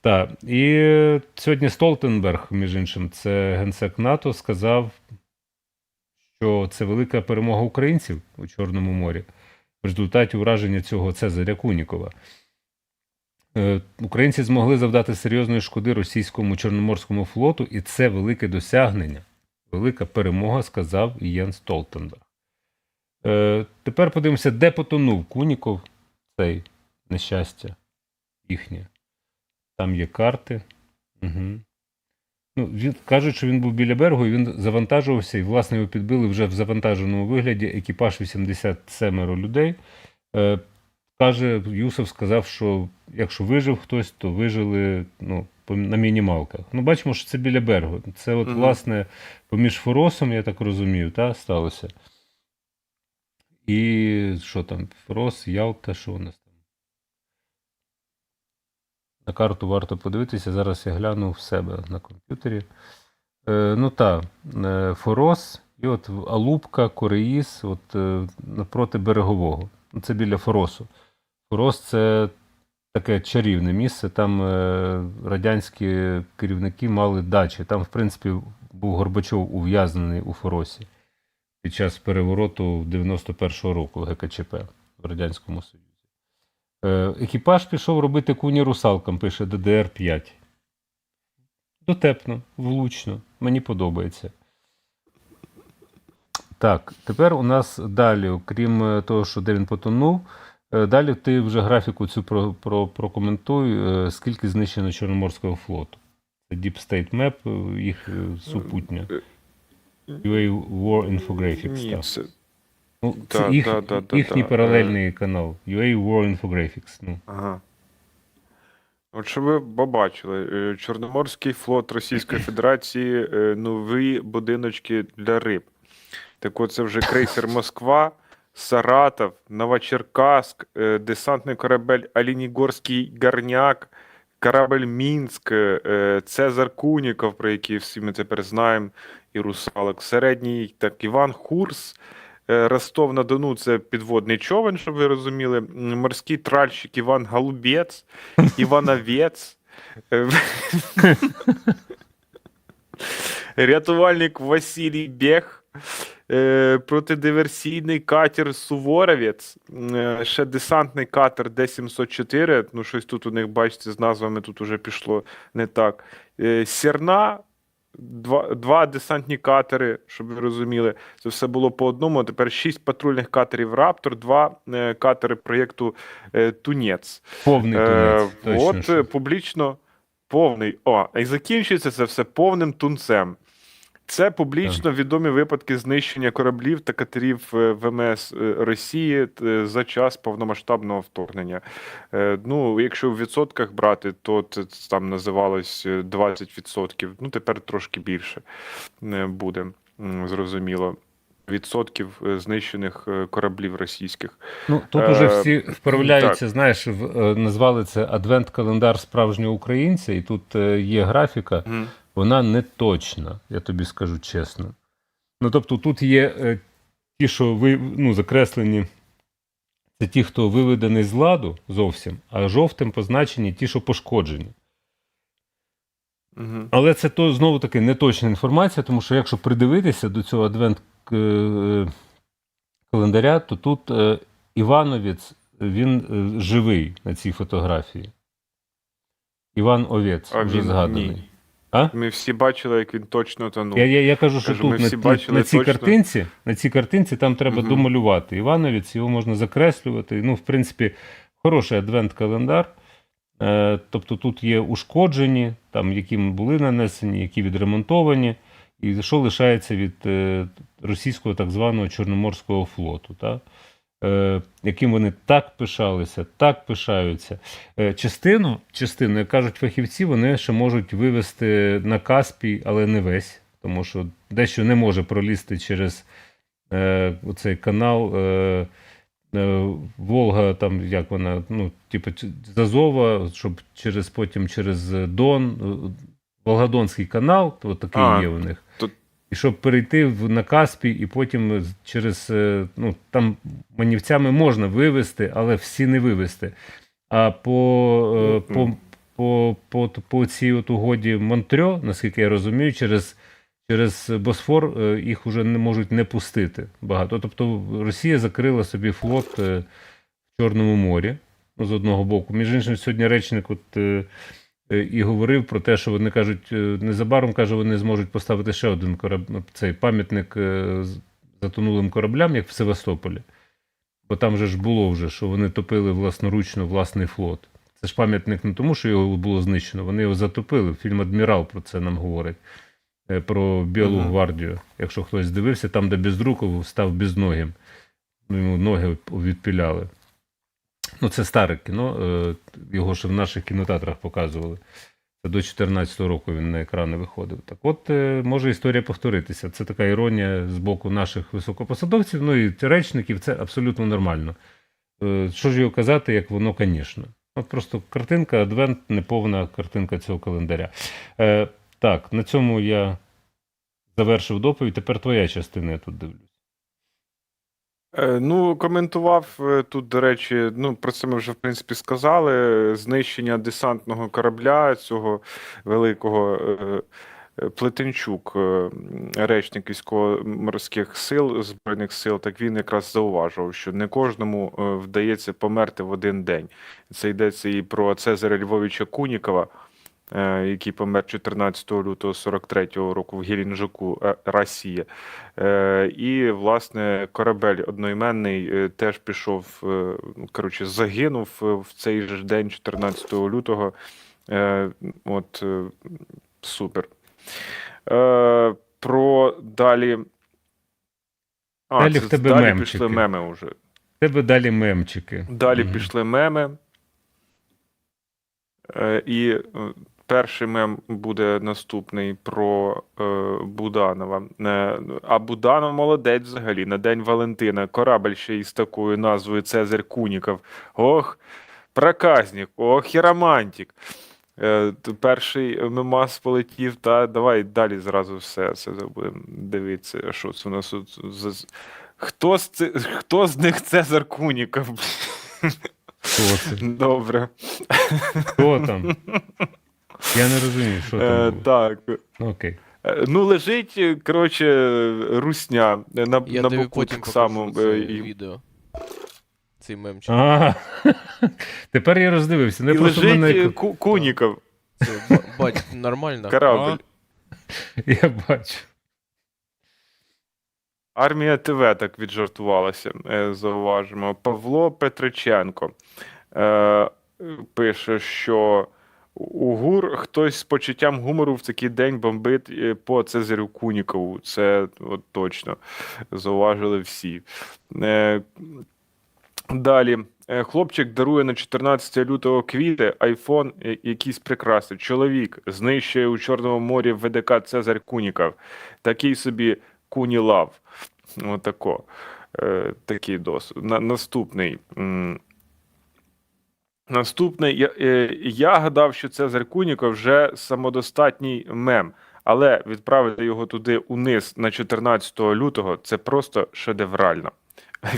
Так. І сьогодні Столтенберг, між іншим, це генсек НАТО, сказав, що це велика перемога українців у Чорному морі в результаті ураження цього Цезаря Кунікова. Українці змогли завдати серйозної шкоди російському Чорноморському флоту, і це велике досягнення, велика перемога, сказав Єн Столтенберг. Тепер подивимося, де потонув Куніков, цей нещастя їхнє. Там є карти. Угу. Кажуть, що він був біля берегу, і він завантажувався, і, власне, його підбили вже в завантаженому вигляді, екіпаж 87 людей. Каже, Юсов сказав, що якщо вижив хтось, то вижили на мінімалках. Бачимо, що це біля берегу. Це, власне, поміж Форосом, я так розумію, сталося. І що там? Форос, Ялта, що у нас там? На карту варто подивитися, зараз я гляну в себе на комп'ютері. Форос, і от Алупка, Кореїс, от напроти берегового. Це біля Форосу. Форос – це таке чарівне місце, там радянські керівники мали дачі. Там, в принципі, був Горбачов ув'язнений у Форосі під час перевороту 91-го року ГКЧП в Радянському Союзі. Екіпаж пішов робити куні русалкам, пише ДДР-5. Дотепно, влучно, мені подобається. Так, тепер у нас далі, окрім того, що де він потонув, далі ти вже графіку цю прокоментуй, скільки знищено Чорноморського флоту. Це Deep State Map, їх супутня. UA War Infographics. Це... Це їхній паралельний канал. UA War Infographics. Ага. От що ви побачили, Чорноморський флот Російської Федерації, нові будиночки для риб. Так от це вже крейсер Москва, Саратов, Новочеркасск, десантний корабель Оленігорський Горняк, корабель Мінськ, Цезар Куніков, про який всі ми тепер знаємо, і русалок. Середній, так, Іван Хурс, Ростов-на-Дону – це підводний човен, щоб ви розуміли, морський тральщик Іван Голубець, Івановець, рятувальник Василій Бех, протидиверсійний катер Суворовець, ще десантний катер Д-704, щось тут у них, бачите, з назвами тут уже пішло не так. Серна, два десантні катери, щоб ви розуміли, це все було по одному, а тепер 6 патрульних катерів «Раптор», 2 катери проєкту «Тунець». Повний Тунець, точно. От що. публічно повний. І закінчується це все повним тунцем. Це публічно відомі випадки знищення кораблів та катерів ВМС Росії за час повномасштабного вторгнення. Якщо в відсотках брати, то це там називалось 20%. Тепер трошки більше буде, зрозуміло, відсотків знищених кораблів російських. Тут уже всі вправляються, знаєш, назвали це адвент-календар справжнього українця, і тут є графіка. Вона не точна, я тобі скажу чесно. Тобто тут є ті, що закреслені, це ті, хто виведений з ладу зовсім, а жовтим позначені ті, що пошкоджені. Але це знову таки неточна інформація, тому що якщо придивитися до цього адвент-календаря, то тут Івановець, він живий на цій фотографії. Іван Овець, вже згаданий. Ні. Ми всі бачили, як він точно тонув. Я кажу, що тут на цій картинці там треба домалювати Івановець, його можна закреслювати. В принципі, хороший адвент-календар. Тобто тут є ушкоджені, там, які були нанесені, які відремонтовані, і що лишається від російського так званого Чорноморського флоту, та? Яким вони так пишалися, так пишаються. Частину, як кажуть фахівці, вони ще можуть вивести на Каспій, але не весь, тому що дещо не може пролізти через оцей канал Волга, там як вона, ну, типу, з Азова, щоб потім через Дон, Волгодонський канал, то такий є у них. І щоб перейти на Каспій, і потім через, ну, там манівцями можна вивезти, але всі не вивезти. А по цій от угоді Монтрьо, наскільки я розумію, через Босфор їх вже не можуть не пустити багато. Тобто Росія закрила собі флот в Чорному морі, ну, з одного боку. Між іншим, сьогодні речник і говорив про те, що вони кажуть, незабаром, каже, вони зможуть поставити ще один цей пам'ятник затонулим кораблям, як в Севастополі. Бо там же ж було вже, що вони топили власноручно власний флот. Це ж пам'ятник не тому, що його було знищено, вони його затопили. Фільм «Адмірал» про це нам говорить. Про Білу гвардію. Якщо хтось дивився, там, де Безруков став безногим. Йому ноги відпіляли. Ну, це старе кіно, його ще в наших кінотеатрах показували. Це до 14-го року він на екрани виходив. Так от, може історія повторитися. Це така іронія з боку наших високопосадовців, ну і речників, це абсолютно нормально. Що ж його казати, як воно, звісно. От просто картинка, адвент, неповна картинка цього календаря. Так, на цьому я завершив доповідь. Тепер твоя частина, я тут дивлюсь. Ну, коментував тут, до речі, ну, про це ми вже, в принципі, сказали. Знищення десантного корабля, цього великого Плетенчук, речник військово-морських сил, Збройних сил, так він якраз зауважував, що не кожному вдається померти в один день. Це йдеться і про Цезаря Львовича Кунікова, який помер 14 лютого 43-го року в Геленджику, Росія. І, власне, корабель одноіменний теж пішов, коротше, загинув в цей же день, 14 лютого. От, супер. Про далі... Далі в тебе мемчики. Пішли меми вже. В тебе далі мемчики. Далі пішли меми. І перший мем буде наступний про Буданова. А Буданов молодець взагалі. На День Валентина корабль ще із такою назвою Цезарь Куніков. Ох, проказник, ох і романтик. Перший мемас полетів, та давай далі зразу все це будемо дивитися, що це у нас тут. Хто з них Цезар Куніков? Добре. Хто там? Я не розумію, що там було. Так. Окей. Ну, лежить, коротше, русня на боку так само. Відео. Цей мемчик. Тепер я роздивився. І лежить Куніков. Бать, нормально. Корабль. Я бачу. Армія ТВ так віджартувалася, зауважимо. Павло Петриченко пише, що у ГУР хтось з почуттям гумору в такий день бомбить по Цезарю Кунікову. Це от точно зауважили всі. Далі. Хлопчик дарує на 14 лютого квіти, айфон, якісь прикраси. Чоловік знищує у Чорному морі ВДК Цезарь Куніков. Такий собі Кунілав. Отако. Такий досвід. Наступний. Я гадав, що Цезарь Куніков вже самодостатній мем. Але відправити його туди униз на 14 лютого – це просто шедеврально.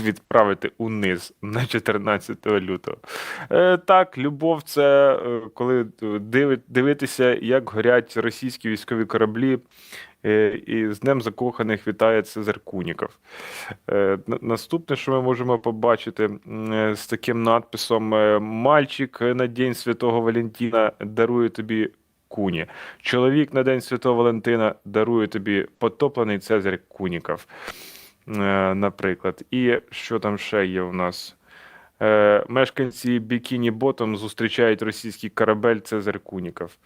Відправити униз на 14 лютого. Так, любов – це коли дивитися, як горять російські військові кораблі, і з Днем закоханих вітає Цезар Куніков. Наступне, що ми можемо побачити з таким надписом: «Мальчик на День Святого Валентина дарує тобі куні. Чоловік на День Святого Валентина дарує тобі потоплений Цезарь Куніков». Наприклад. І що там ще є у нас? Мешканці Бікіні Ботом зустрічають російський корабель Цезарь Куніков.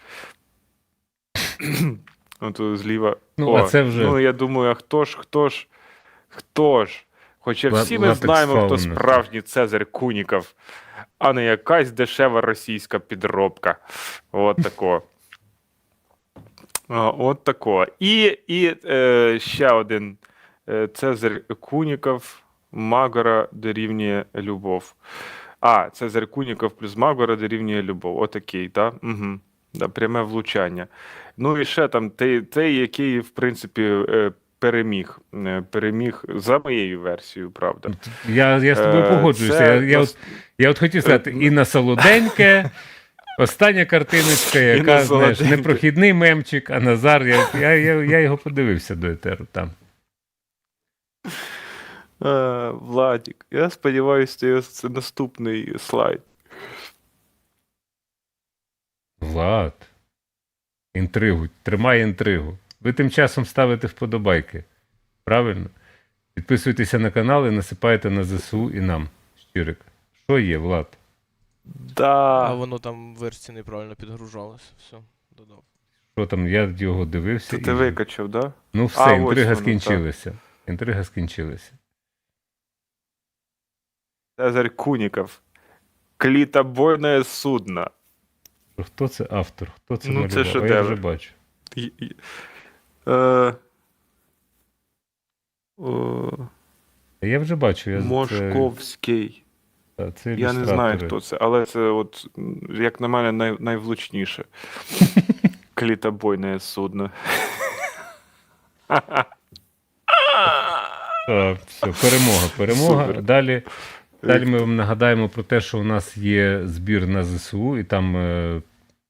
От зліва. Ну, а це вже- Ну, я думаю, а хто ж? Хоча всі ми Латекс знаємо, хто фауна. справжній Цезарь Куніков, а не якась дешева російська підробка. От тако. От тако. І ще один Цезарь Куніков, Магора дорівнює любов. Цезарь Куніков плюс Магора дорівнює любов. Отакий, так? Угу. Да, пряме влучання. Ну і ще там той, який, в принципі, переміг. Переміг за моєю версією, правда. Я з тобою погоджуюся. це Я от хотів сказати, Інна Солоденьке, остання картиночка, Інна яка, знаєш, Солоденьке. непрохідний мемчик, а Назар, я його подивився до етеру там. Владик, я сподіваюся, це наступний слайд. Влад. Інтригу, тримай інтригу. Ви тим часом ставите вподобайки. Правильно? Підписуйтеся на канал і насипайте на ЗСУ і нам. Щирик. Що є, Влад? А воно там в версії неправильно підгружалося. Все, додав. Що там, я його дивився. Ти викачав, так? Да? Ну все, ось інтрига воно, скінчилася. Інтрига скінчилася. Цезарь Куніков. Клітобойне судно. Хто це автор? Хто це Ну, малював? це А шедевр. я вже бачу. Я вже бачу. Мошковський. Це Я не знаю, хто це, але це, от, як на мене, найвлучніше. Клітобойне судно. Все, перемога. Супер. Далі ми вам нагадаємо про те, що у нас є збір на ЗСУ, і там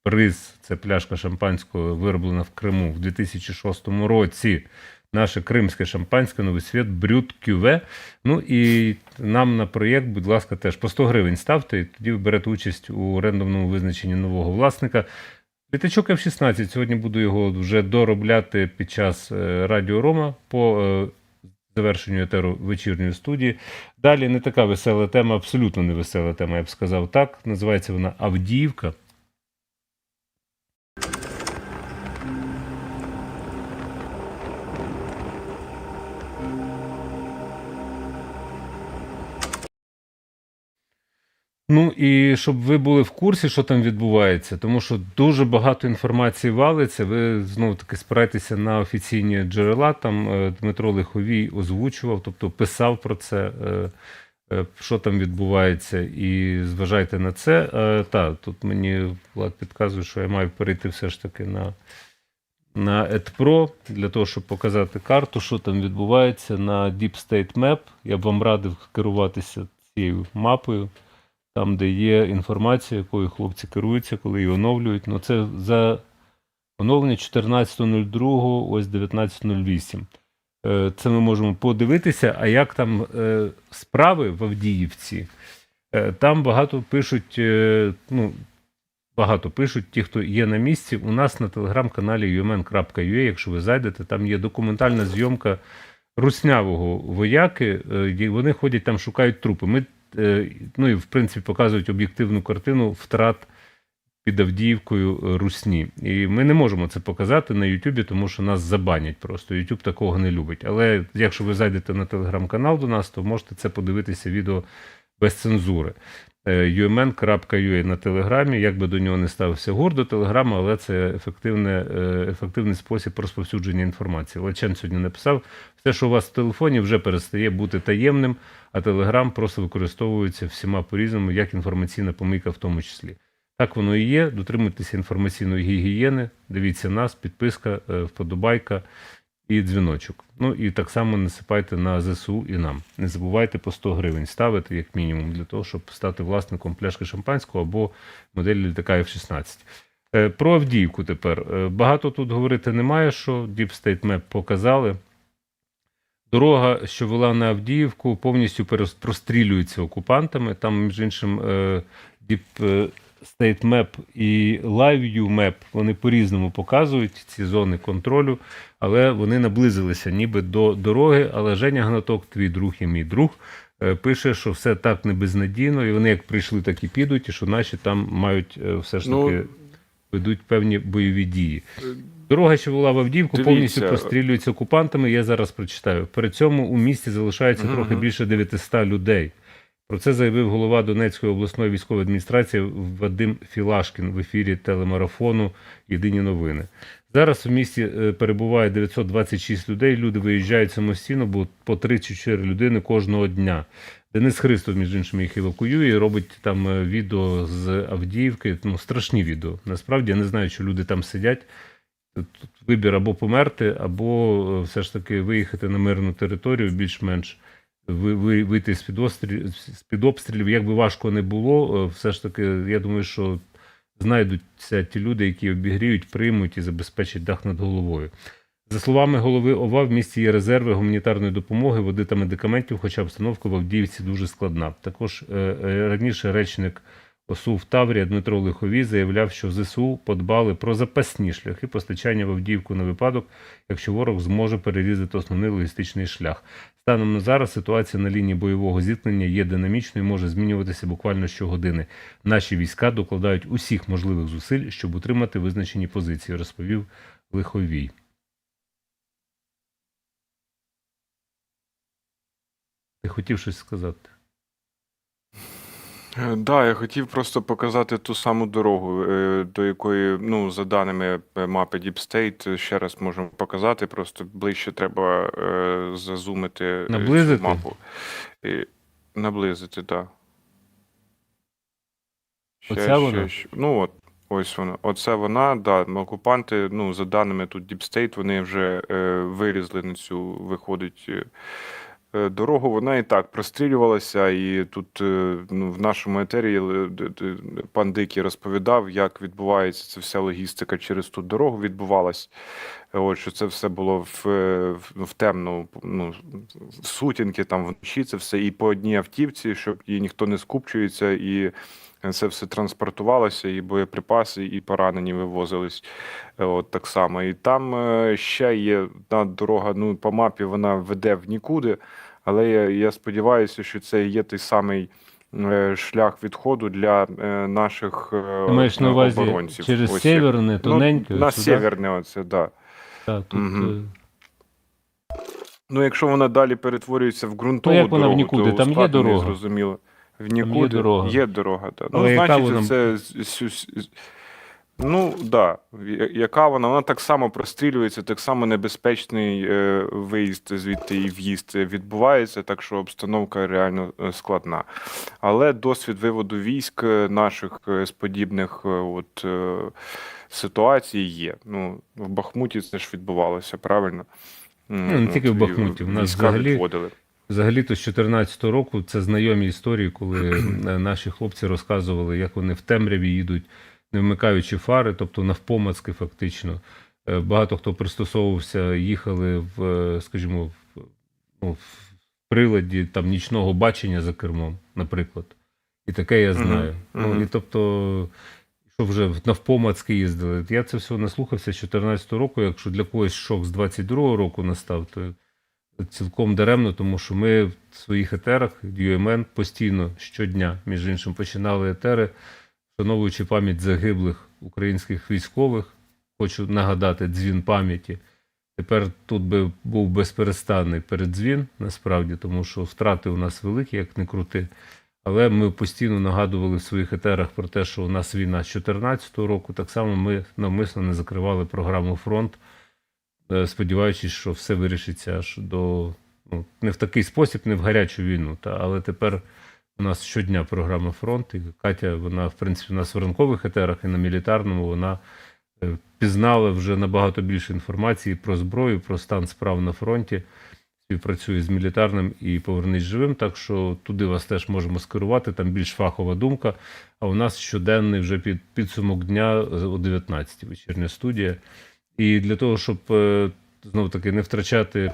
приз, це пляшка шампанського, вироблена в Криму в 2006 році. Наше кримське шампанське, новий світ, Брют Кюве. Ну і нам на проєкт, будь ласка, теж по 100 гривень ставте, і тоді ви берете участь у рандомному визначенні нового власника. Літачок F-16, сьогодні буду його вже доробляти під час Радіо Рома по завершенню етеру вечірньої студії. Далі не така весела тема, абсолютно не весела тема, я б сказав так. Називається вона Авдіївка. Ну і щоб ви були в курсі, що там відбувається, тому що дуже багато інформації валиться. Ви знову-таки спирайтеся на офіційні джерела. Там Дмитро Лиховій озвучував, тобто писав про це, що там відбувається, і зважайте на це. Тут мені Влад підказує, що я маю перейти все ж таки на EdPro, для того, щоб показати карту, що там відбувається на Deep State Map. Я б вам радив керуватися цією мапою. Там, де є інформація, якою хлопці керуються, коли її оновлюють. Ну, це за оновлення 14.02, ось 19.08. Це ми можемо подивитися. А як там справи в Авдіївці? Там багато пишуть ті, хто є на місці. У нас на телеграм-каналі umn.ua, якщо ви зайдете, там є документальна зйомка руснявого вояки. Вони ходять там, шукають трупи. Ну і в принципі показують об'єктивну картину втрат під Авдіївкою русні. І ми не можемо це показати на Ютубі, тому що нас забанять просто. Ютуб такого не любить. Але якщо ви зайдете на телеграм-канал до нас, то можете це подивитися відео без цензури. umn.ua на телеграмі, як би до нього не ставився гур до телеграму, але це ефективний спосіб розповсюдження інформації. Лечен сьогодні написав, все, що у вас в телефоні, вже перестає бути таємним, а телеграм просто використовується всіма по-різному, як інформаційна помийка в тому числі. Так воно і є, дотримуйтеся інформаційної гігієни, дивіться нас, підписка, вподобайка і дзвіночок. Ну і так само насипайте на ЗСУ і нам. Не забувайте по 100 гривень ставити, як мінімум, для того, щоб стати власником пляшки шампанського або моделі літака F-16. Про Авдіївку тепер. Багато тут говорити немає, що Deep State Map показали. Дорога, що вела на Авдіївку, повністю прострілюється окупантами. Там, між іншим, Deep State Map і LiveView Map, вони по-різному показують ці зони контролю, але вони наблизилися ніби до дороги. Але Женя Гнаток, твій друг і мій друг, пише, що все так не безнадійно, і вони як прийшли, так і підуть, і що наші там мають все ж таки ведуть певні бойові дії. Дорога, що була в Авдіївку, повністю прострілюється окупантами, я зараз прочитаю. При цьому у місті залишається трохи більше 900 людей. Про це заявив голова Донецької обласної військової адміністрації Вадим Філашкін в ефірі телемарафону «Єдині новини». Зараз в місті перебуває 926 людей, люди виїжджають самостійно, бо по 3-4 людини кожного дня. Денис Христов, між іншим, їх евакуює і робить там відео з Авдіївки, страшні відео. Насправді, я не знаю, що люди там сидять. Тут вибір або померти, або все ж таки виїхати на мирну територію, більш-менш вийти з-під обстрілів. Як би важко не було, все ж таки, я думаю, що знайдуться ті люди, які обігріють, приймуть і забезпечать дах над головою. За словами голови ОВА, в місті є резерви гуманітарної допомоги, води та медикаментів, хоча обстановка в Авдіївці дуже складна. Також раніше речник ОСУ в Таврії Дмитро Лиховій заявляв, що ЗСУ подбали про запасні шляхи постачання в Авдіївку на випадок, якщо ворог зможе перерізати основний логістичний шлях. Станом на зараз ситуація на лінії бойового зіткнення є динамічною і може змінюватися буквально щогодини. Наші війська докладають усіх можливих зусиль, щоб утримати визначені позиції, розповів Лиховій. Ти хотів щось сказати? Да, я хотів просто показати ту саму дорогу, до якої, за даними мапи Deep State, ще раз можемо показати, просто ближче треба зазумити цю мапу. Наблизити, так. Оце вона? Ось вона. Оце вона, да. Окупанти, за даними тут Deep State, вони вже вирізали на цю, виходить, дорогу. Вона і так прострілювалася, і тут в нашому етері пан Дикий розповідав, як відбувається ця вся логістика через ту дорогу відбувалась. Що це все було в темну, в сутінки, там вночі це все, і по одній автівці, щоб її ніхто не скупчується, і це все транспортувалося, і боєприпаси, і поранені вивозились так само. І там ще є одна дорога, по мапі вона веде в нікуди, але я сподіваюся, що це є той самий шлях відходу для наших маєш на увазі оборонців. Через Сєверне, тоненьке? На Сєверне оце, так. Так, тут... якщо вона далі перетворюється в ґрунтову дорогу, вона в нікуди? то там є дорога? Зрозуміло. В нікуди є дорога. Є дорога, так. Значить, це... яка вона? Вона так само прострілюється, так само небезпечний виїзд звідти і в'їзд відбувається, так що обстановка реально складна. Але досвід виводу військ наших з подібних ситуацій є. В Бахмуті це ж відбувалося, правильно? Не тільки в Бахмуті. У нас взагалі-то з 2014 року це знайомі історії, коли наші хлопці розказували, як вони в темряві їдуть, не вмикаючи фари, тобто навпомацки фактично. Багато хто пристосовувався, їхали скажімо, в приладі там нічного бачення за кермом, наприклад. І таке я знаю. І тобто, що вже навпомацки їздили. Я це все наслухався з 2014 року, якщо для когось шок з 2022 року настав, то цілком даремно, тому що ми в своїх етерах, UMN, постійно, щодня, між іншим, починали етери, вшановуючи пам'ять загиблих українських військових. Хочу нагадати дзвін пам'яті. Тепер тут би був безперестанний передзвін, насправді, тому що втрати у нас великі, як не крути. Але ми постійно нагадували в своїх етерах про те, що у нас війна з 2014 року. Так само ми навмисно не закривали програму «Фронт», сподіваючись, що все вирішиться аж до... не в такий спосіб, не в гарячу війну. Але тепер у нас щодня програма «Фронт», і Катя, вона, в принципі, у нас в ранкових етерах і на мілітарному, вона пізнала вже набагато більше інформації про зброю, про стан справ на фронті, співпрацює з мілітарним і «Повернись живим», так що туди вас теж можемо скерувати, там більш фахова думка, а у нас щоденний вже підсумок дня о 19-й, вечірня студія. І для того, щоб, знов-таки, не втрачати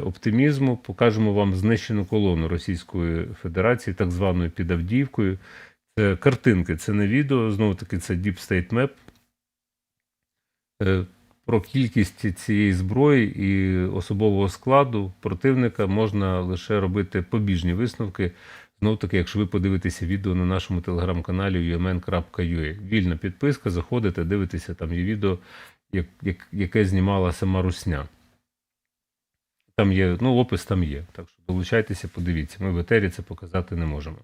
оптимізму, покажемо вам знищену колону Російської Федерації, так званою під Авдіївкою. Це картинки, це не відео, знову-таки це Deep State Map. про кількість цієї зброї і особового складу противника можна лише робити побіжні висновки. Знов таки, якщо ви подивитеся відео на нашому телеграм-каналі umn.ua. Вільна підписка, заходите, дивитеся, там є відео, яке знімала сама Русня. Там є, опис там є. Так що долучайтеся, подивіться. Ми в етері це показати не можемо.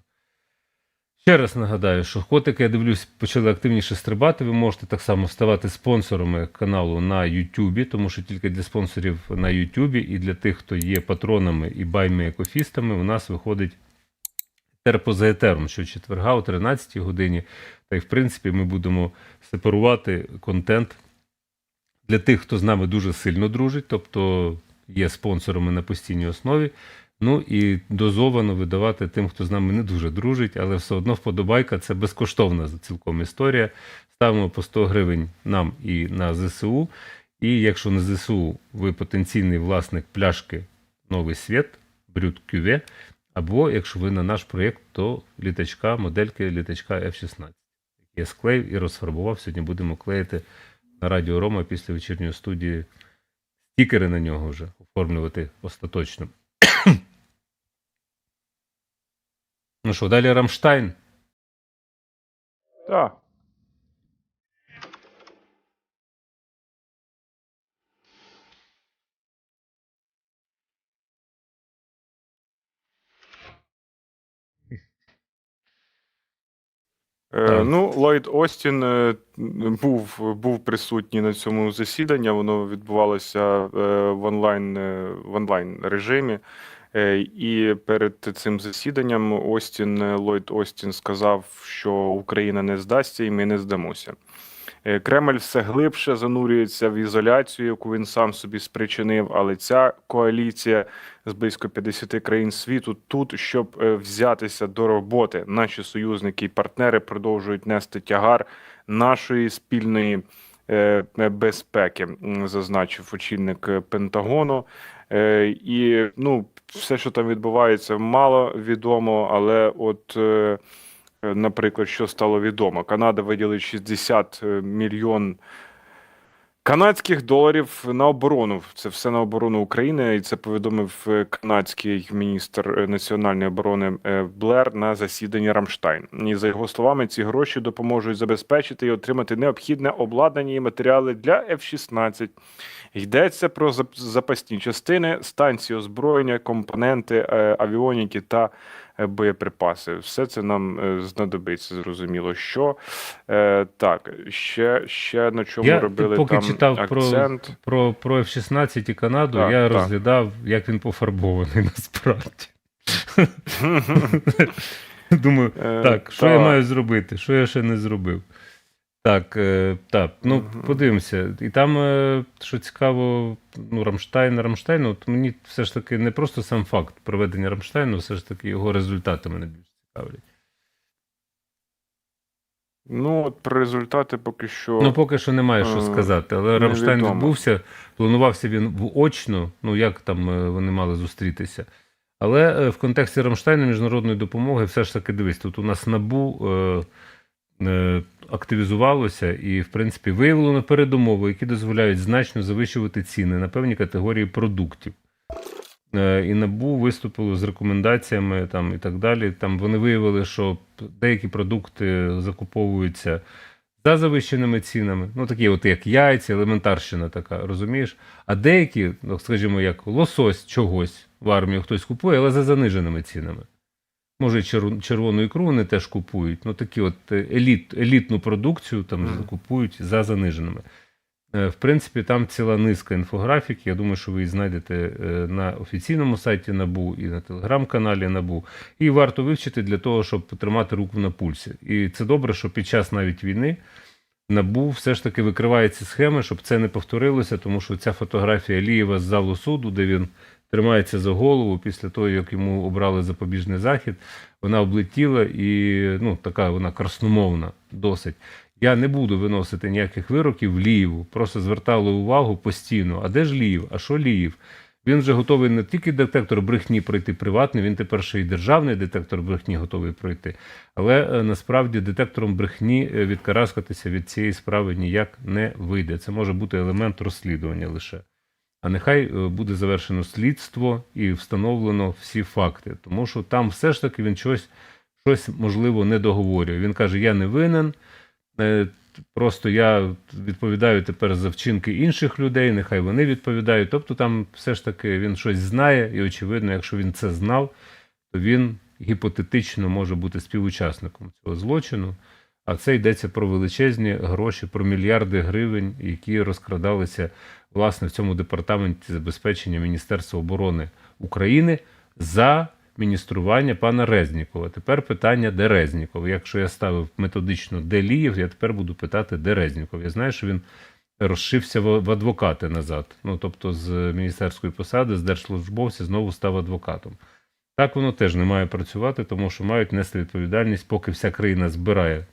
Ще раз нагадаю, що котики, я дивлюсь, почали активніше стрибати. Ви можете так само ставати спонсорами каналу на YouTube, тому що тільки для спонсорів на YouTube і для тих, хто є патронами і баймі-екофістами, у нас виходить етер поза етером, щочетверга о 13-й годині. Та й, в принципі, ми будемо сепарувати контент для тих, хто з нами дуже сильно дружить, тобто є спонсорами на постійній основі. Ну і дозовано видавати тим, хто з нами не дуже дружить, але все одно вподобайка – це безкоштовна цілком історія. Ставимо по 100 гривень нам і на ЗСУ. І якщо на ЗСУ ви потенційний власник пляшки «Новий світ», «Брют Кюве», або якщо ви на наш проєкт, то модельки літачка F-16. Я склеїв і розфарбував. Сьогодні будемо клеїти на Радіо Рома після вечірньої студії стікери на нього вже оформлювати остаточно. Ну що, далі Рамштайн? Так. Ллойд Остін був присутній на цьому засіданні, воно відбувалося в онлайн режимі. І перед цим засіданням Ллойд Остін сказав, що Україна не здасться і ми не здамося. Кремль все глибше занурюється в ізоляцію, яку він сам собі спричинив, але ця коаліція з близько 50 країн світу тут, щоб взятися до роботи. Наші союзники і партнери продовжують нести тягар нашої спільної безпеки, зазначив очільник Пентагону. І, все, що там відбувається, мало відомо, але наприклад, що стало відомо. Канада виділить 60 мільйон канадських доларів на оборону. Це все на оборону України, і це повідомив канадський міністр національної оборони Блер на засіданні Рамштайн. І за його словами, ці гроші допоможуть забезпечити і отримати необхідне обладнання і матеріали для F-16. Йдеться про запасні частини, станції озброєння, компоненти, авіоніки та боєприпаси. Все це нам знадобиться, зрозуміло, що. Так, ще на чому робили поки там читав акцент. про F-16 і Канаду, Так, я так. розглядав, як він пофарбований насправді. Думаю, так, що я маю зробити, що я ще не зробив. Так, подивимося. І там, що цікаво, Рамштайн, от мені все ж таки не просто сам факт проведення Рамштайну, все ж таки його результати мене більш цікавлять. Про результати поки що... Поки що немає що сказати, але Рамштайн невідомо. відбувся, планувався він очно, як там вони мали зустрітися. Але в контексті Рамштайну міжнародної допомоги все ж таки, дивись, тут у нас НАБУ активізувалося і, в принципі, виявлено передумови, які дозволяють значно завищувати ціни на певні категорії продуктів. І НАБУ виступило з рекомендаціями і так далі. Там вони виявили, що деякі продукти закуповуються за завищеними цінами, такі як яйця, елементарщина така, розумієш? А деякі, скажімо, як лосось чогось в армію хтось купує, але за заниженими цінами. Може, червону ікру вони теж купують, такі елітну продукцію там купують за заниженими. В принципі, там ціла низка інфографік, я думаю, що ви її знайдете на офіційному сайті НАБУ і на телеграм-каналі НАБУ. І варто вивчити для того, щоб тримати руку на пульсі. І це добре, що під час навіть війни НАБУ все ж таки викриває ці схеми, щоб це не повторилося, тому що ця фотографія Алієва з залу суду, де він тримається за голову після того, як йому обрали запобіжний захід, вона облетіла і, така вона красномовна досить. Я не буду виносити ніяких вироків Лієву, просто звертали увагу постійно, а де ж Лієв, а що Лієв? Він вже готовий не тільки детектор брехні пройти приватний, він тепер ще й державний детектор брехні готовий пройти. Але насправді детектором брехні відкараскатися від цієї справи ніяк не вийде. Це може бути елемент розслідування лише. А нехай буде завершено слідство і встановлено всі факти. Тому що там все ж таки він щось можливо, не договорює. Він каже, я не винен, просто я відповідаю тепер за вчинки інших людей, нехай вони відповідають. Тобто там все ж таки він щось знає, і очевидно, якщо він це знав, то він гіпотетично може бути співучасником цього злочину. А це йдеться про величезні гроші, про мільярди гривень, які розкрадалися, власне, в цьому департаменті забезпечення Міністерства оборони України за міністрування пана Резнікова. Тепер питання, де Резніков. Якщо я ставив методично, де Лієв, я тепер буду питати, де Резніков. Я знаю, що він розшився в адвокати назад. Ну, тобто з міністерської посади, з держслужбовця знову став адвокатом. Так воно теж не має працювати, тому що мають нести відповідальність, поки вся країна збирає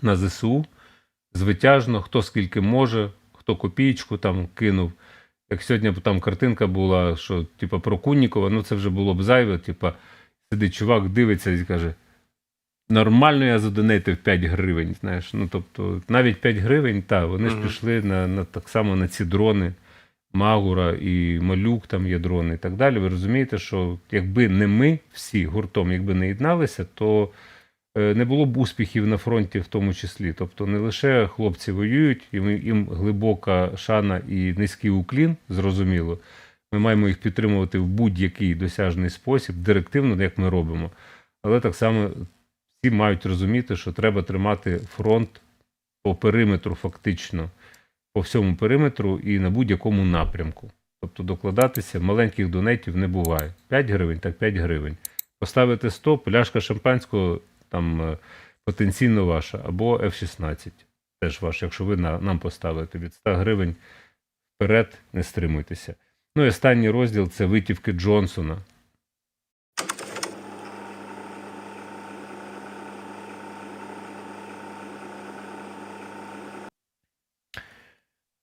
на ЗСУ, звитяжно, хто скільки може, хто копійку там кинув. Як сьогодні там картинка була, що типа про Куннікова, ну це вже було б зайве, типа сидить чувак, дивиться і каже, нормально я задонейтив 5 гривень, знаєш, ну тобто навіть 5 гривень, та, вони ж пішли на так само на ці дрони, Магура і Малюк, там є дрони і так далі. Ви розумієте, що якби не ми всі гуртом, якби не єдналися, то не було б успіхів на фронті в тому числі. Тобто не лише хлопці воюють, їм глибока шана і низький уклін, зрозуміло. Ми маємо їх підтримувати в будь-який досяжний спосіб, директивно, як ми робимо. Але так само всі мають розуміти, що треба тримати фронт по периметру фактично, по всьому периметру і на будь-якому напрямку. Тобто докладатися маленьких донейтів не буває. 5 гривень, так 5 гривень. Поставити 100, пляшка шампанського там потенційно ваша, або F-16 теж ваш, якщо ви нам поставите від 100 гривень вперед, не стримуйтеся. Ну і останній розділ – це витівки Джонсона.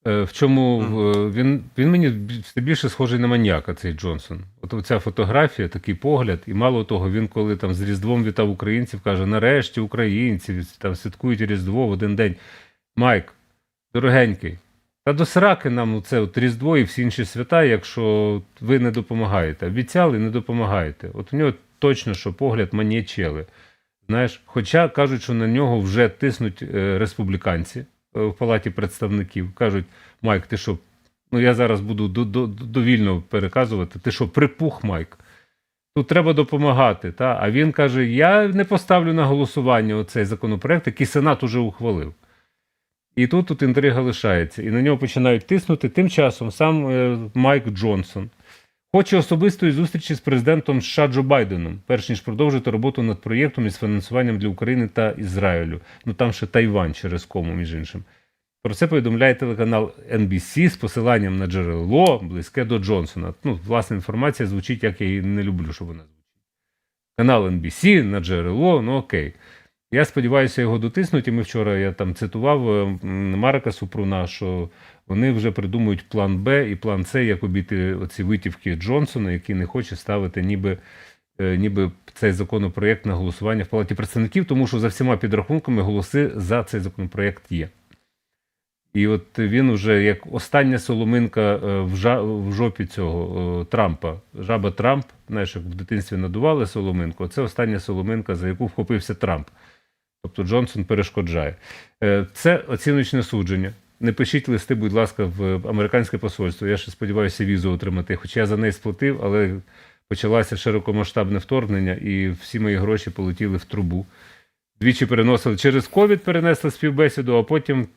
В чому він мені все більше схожий на маніяка, цей Джонсон. От оця фотографія, такий погляд, і мало того, він коли там з Різдвом вітав українців, каже, нарешті українці там святкують Різдво в один день. Майк, дорогенький, та до сраки нам це от Різдво і всі інші свята, якщо ви не допомагаєте. Обіцяли, не допомагаєте. От у нього точно, що погляд маніячели. Знаєш, хоча кажуть, що на нього вже тиснуть республіканці в Палаті представників. Кажуть, Майк, ти що, ну я зараз буду довільно переказувати, ти що, припух, Майк? Тут треба допомагати. Та? А він каже, я не поставлю на голосування оцей законопроект, який Сенат уже ухвалив. І тут інтрига лишається. І на нього починають тиснути. Тим часом сам Майк Джонсон хоче особистої зустрічі з президентом США Джо Байденом, перш ніж продовжити роботу над проєктом із фінансуванням для України та Ізраїлю. Ну там ще Тайвань через кому, між іншим. Про це повідомляє телеканал NBC з посиланням на джерело, близьке до Джонсона. Ну, власна інформація звучить, як я її не люблю, щоб вона звучить. Канал NBC на джерело, ну окей. Я сподіваюся, його дотиснуть, і ми вчора, я там цитував Марка Супруна, що вони вже придумують план Б і план С, як обійти оці витівки Джонсона, які не хоче ставити ніби цей законопроєкт на голосування в Палаті представників, тому що за всіма підрахунками голоси за цей законопроєкт є. І от він уже як остання соломинка в жопі цього Трампа. Жаба Трамп, знаєш, як в дитинстві надували соломинку, це остання соломинка, за яку вхопився Трамп. Тобто Джонсон перешкоджає. Це оціночне судження. Не пишіть листи, будь ласка, в американське посольство. Я ще сподіваюся візу отримати. Хоча я за неї сплатив, але почалося широкомасштабне вторгнення і всі мої гроші полетіли в трубу. Двічі переносили через ковід, перенесли співбесіду, а потім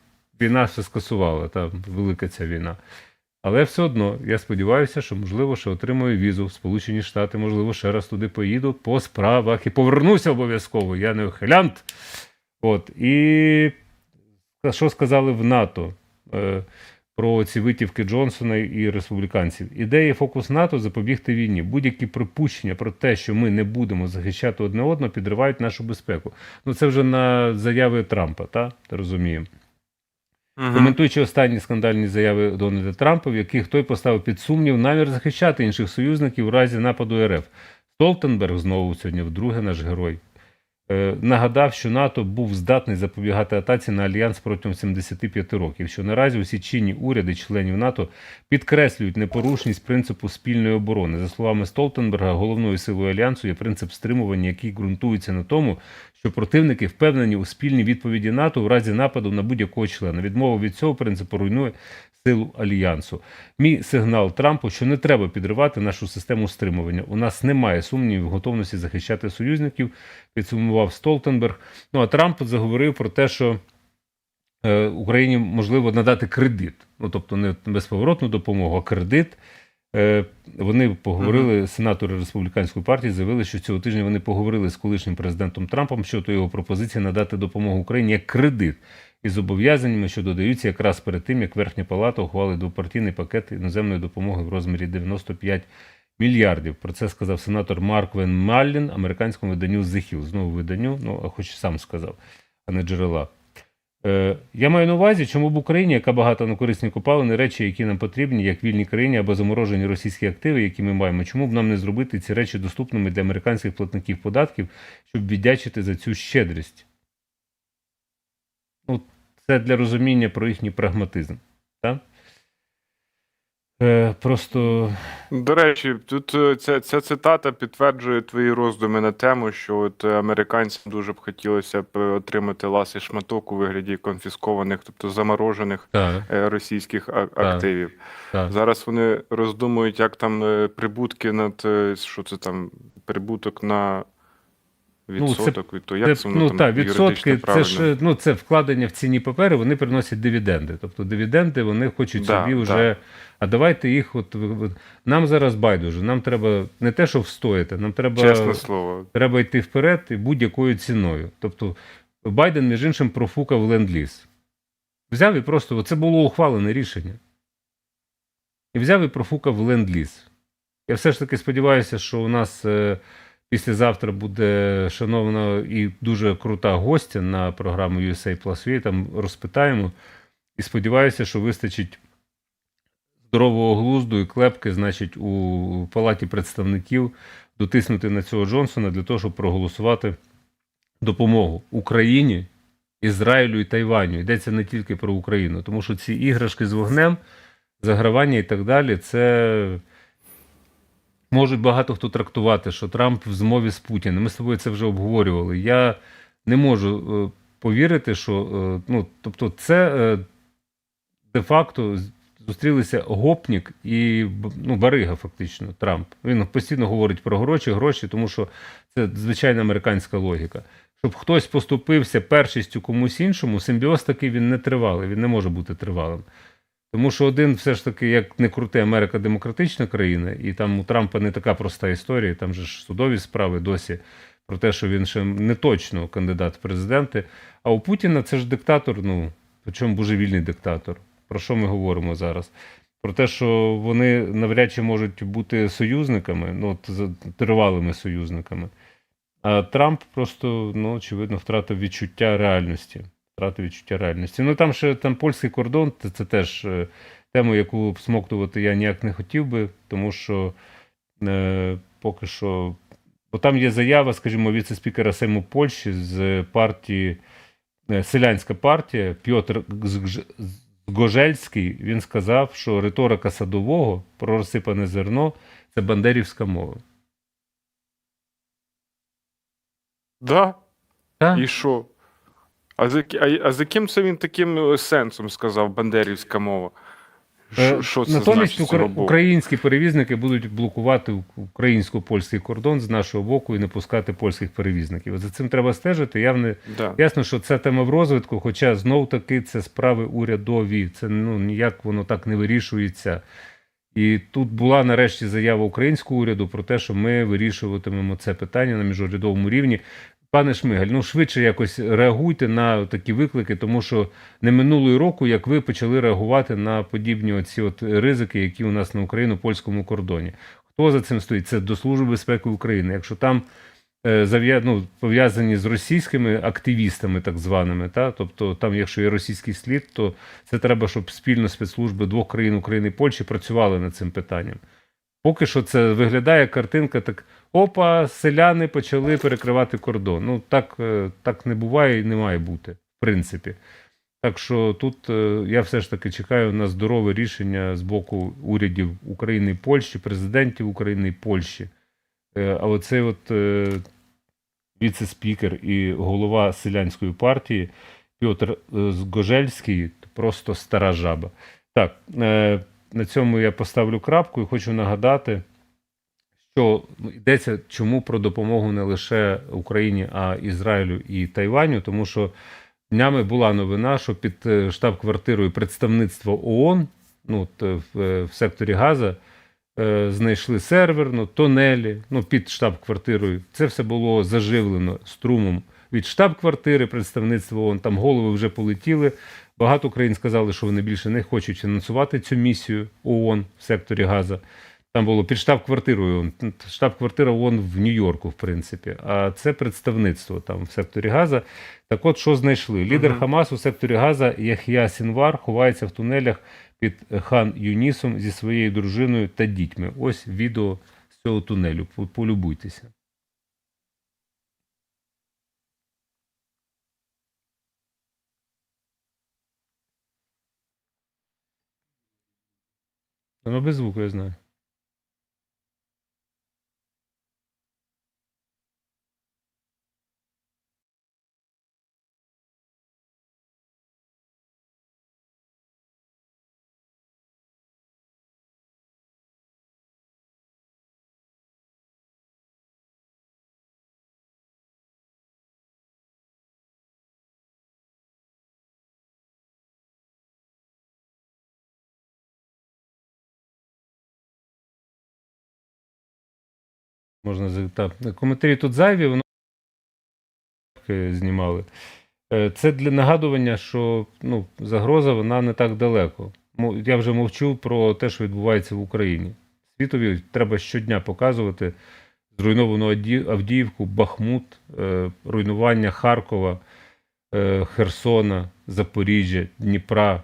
війна все скасувала, та велика ця війна. Але все одно, я сподіваюся, що, можливо, ще отримую візу в Сполучені Штати, можливо, ще раз туди поїду по справах і повернуся обов'язково, я не ухилянт. От, і що сказали в НАТО про ці витівки Джонсона і республіканців? Ідея і фокус НАТО – запобігти війні. Будь-які припущення про те, що ми не будемо захищати одне одного, підривають нашу безпеку. Ну, це вже на заяви Трампа, та? Розуміємо. Коментуючи останні скандальні заяви Дональда Трампа, в яких той поставив під сумнів намір захищати інших союзників у разі нападу РФ. Столтенберг, знову сьогодні вдруге наш герой, нагадав, що НАТО був здатний запобігати атаці на Альянс протягом 75 років, що наразі усі чинні уряди членів НАТО підкреслюють непорушність принципу спільної оборони. За словами Столтенберга, головною силою Альянсу є принцип стримування, який ґрунтується на тому, що противники впевнені у спільній відповіді НАТО у разі нападу на будь-якого члена. Відмова від цього принципу руйнує силу Альянсу. Мій сигнал Трампу, що не треба підривати нашу систему стримування. У нас немає сумнівів в готовності захищати союзників, підсумував Столтенберг. Ну а Трамп заговорив про те, що Україні можливо надати кредит. Ну, тобто не безповоротну допомогу, а кредит. Вони поговорили, сенатори Республіканської партії заявили, що цього тижня вони поговорили з колишнім президентом Трампом щодо його пропозиції надати допомогу Україні як кредит із зобов'язаннями, що додаються якраз перед тим, як Верхня Палата ухвалить двопартійний пакет іноземної допомоги в розмірі 95 мільярдів. Про це сказав сенатор Марк Вен Маллін американському виданню The Hill. Знову виданню, ну, а хоч сам сказав, а не джерела. Я маю на увазі, чому б Україні, яка багата на корисні копалини, речі, які нам потрібні, як вільній країні або заморожені російські активи, які ми маємо, чому б нам не зробити ці речі доступними для американських платників податків, щоб віддячити за цю щедрість? Ну, це для розуміння про їхній прагматизм. Так? Просто... До речі, тут ця цитата підтверджує твої роздуми на тему, що от американцям дуже б хотілося б отримати ласий шматок у вигляді конфіскованих, тобто заморожених російських активів. Так. Зараз вони роздумують, як там прибутки над, що це там, прибуток на відсоток від того, як це воно там відсотки, це ж, це вкладення в цінні папери, вони приносять дивіденди. Тобто дивіденди вони хочуть собі вже, а давайте їх, нам зараз байдуже, нам треба не те, що встояти, нам треба, чесне слово, треба йти вперед і будь-якою ціною. Тобто Байден, між іншим, профукав ленд-ліз. Взяв і просто, це було ухвалене рішення. І взяв і профукав ленд-ліз. Я все ж таки сподіваюся, що у нас післязавтра буде шановна і дуже крута гостя на програму USA Plus V, там розпитаємо. І сподіваюся, що вистачить здорового глузду і клепки, значить, у Палаті представників дотиснути на цього Джонсона для того, щоб проголосувати допомогу Україні, Ізраїлю і Тайваню. Йдеться не тільки про Україну, тому що ці іграшки з вогнем, загравання і так далі, це... Можуть багато хто трактувати, що Трамп в змові з Путіним. Ми з тобою це вже обговорювали. Я не можу повірити, що... тобто це де-факто зустрілися гопнік і барига фактично, Трамп. Він постійно говорить про гроші, тому що це звичайна американська логіка. Щоб хтось поступився першістю комусь іншому, симбіоз такий він не тривалий, він не може бути тривалим. Тому що один все ж таки, як не крути, Америка демократична країна, і там у Трампа не така проста історія, там же ж судові справи досі про те, що він ще не точно кандидат в президенти. А у Путіна це ж диктатор, причому божевільний диктатор. Про що ми говоримо зараз? Про те, що вони навряд чи можуть бути союзниками, тривалими союзниками. А Трамп просто, очевидно, втратив відчуття реальності. Там польський кордон, це теж тема, яку всмоктувати я ніяк не хотів би, тому що поки що... Бо там є заява, скажімо, віце-спікера Сейму Польщі з партії, селянська партія, Пьотр Згожельський, він сказав, що риторика Садового про розсипане зерно – це бандерівська мова. Да? Так. І що? А за яким це він таким сенсом сказав бандерівська мова? Що це Натомість значить? українські перевізники будуть блокувати українсько-польський кордон з нашого боку і не пускати польських перевізників. За цим треба стежити. Ясно, що це тема в розвитку, хоча знов-таки це справи урядові. Це ніяк воно так не вирішується. І тут була нарешті заява українського уряду про те, що ми вирішуватимемо це питання на міжурядовому рівні. Пане Шмигаль, швидше якось реагуйте на такі виклики, тому що не минулого року, як ви почали реагувати на подібні оці ризики, які у нас на україно-польському кордоні. Хто за цим стоїть? Це до Служби безпеки України. Якщо там пов'язані з російськими активістами, так званими. Та? Тобто там, якщо є російський слід, то це треба, щоб спільно спецслужби двох країн, України і Польщі, працювали над цим питанням. Поки що це виглядає картинка так, опа, селяни почали перекривати кордон. Ну, так не буває і не має бути, в принципі. Так що тут я все ж таки чекаю на здорове рішення з боку урядів України і Польщі, президентів України і Польщі. А оцей от віце-спікер і голова селянської партії Пьотр Згожельський просто стара жаба. Так, на цьому я поставлю крапку і хочу нагадати, що йдеться чому про допомогу не лише Україні, а Ізраїлю і Тайваню, тому що днями була новина, що під штаб-квартирою представництва ООН, в секторі Газа, знайшли сервер, тунелі, під штаб-квартирою. Це все було заживлено струмом від штаб-квартири представництва ООН. Там голови вже полетіли. Багато країн сказали, що вони більше не хочуть фінансувати цю місію ООН в секторі Газа. Там було під штаб-квартирою ООН. Штаб-квартира ООН в Нью-Йорку, в принципі. А це представництво там в секторі Газа. Так от, що знайшли? Лідер Хамасу в секторі Газа Ях'я Сінвар ховається в тунелях під Хан Юнісом зі своєю дружиною та дітьми. Ось відео з цього тунелю. Полюбуйтеся. Воно без звуку, я знаю. Можна коментарі тут зайві, воно знімали. Це для нагадування, що загроза вона не так далеко. Я вже мовчу про те, що відбувається в Україні. Світові треба щодня показувати зруйновану Авдіївку, Бахмут, руйнування Харкова, Херсона, Запоріжжя, Дніпра,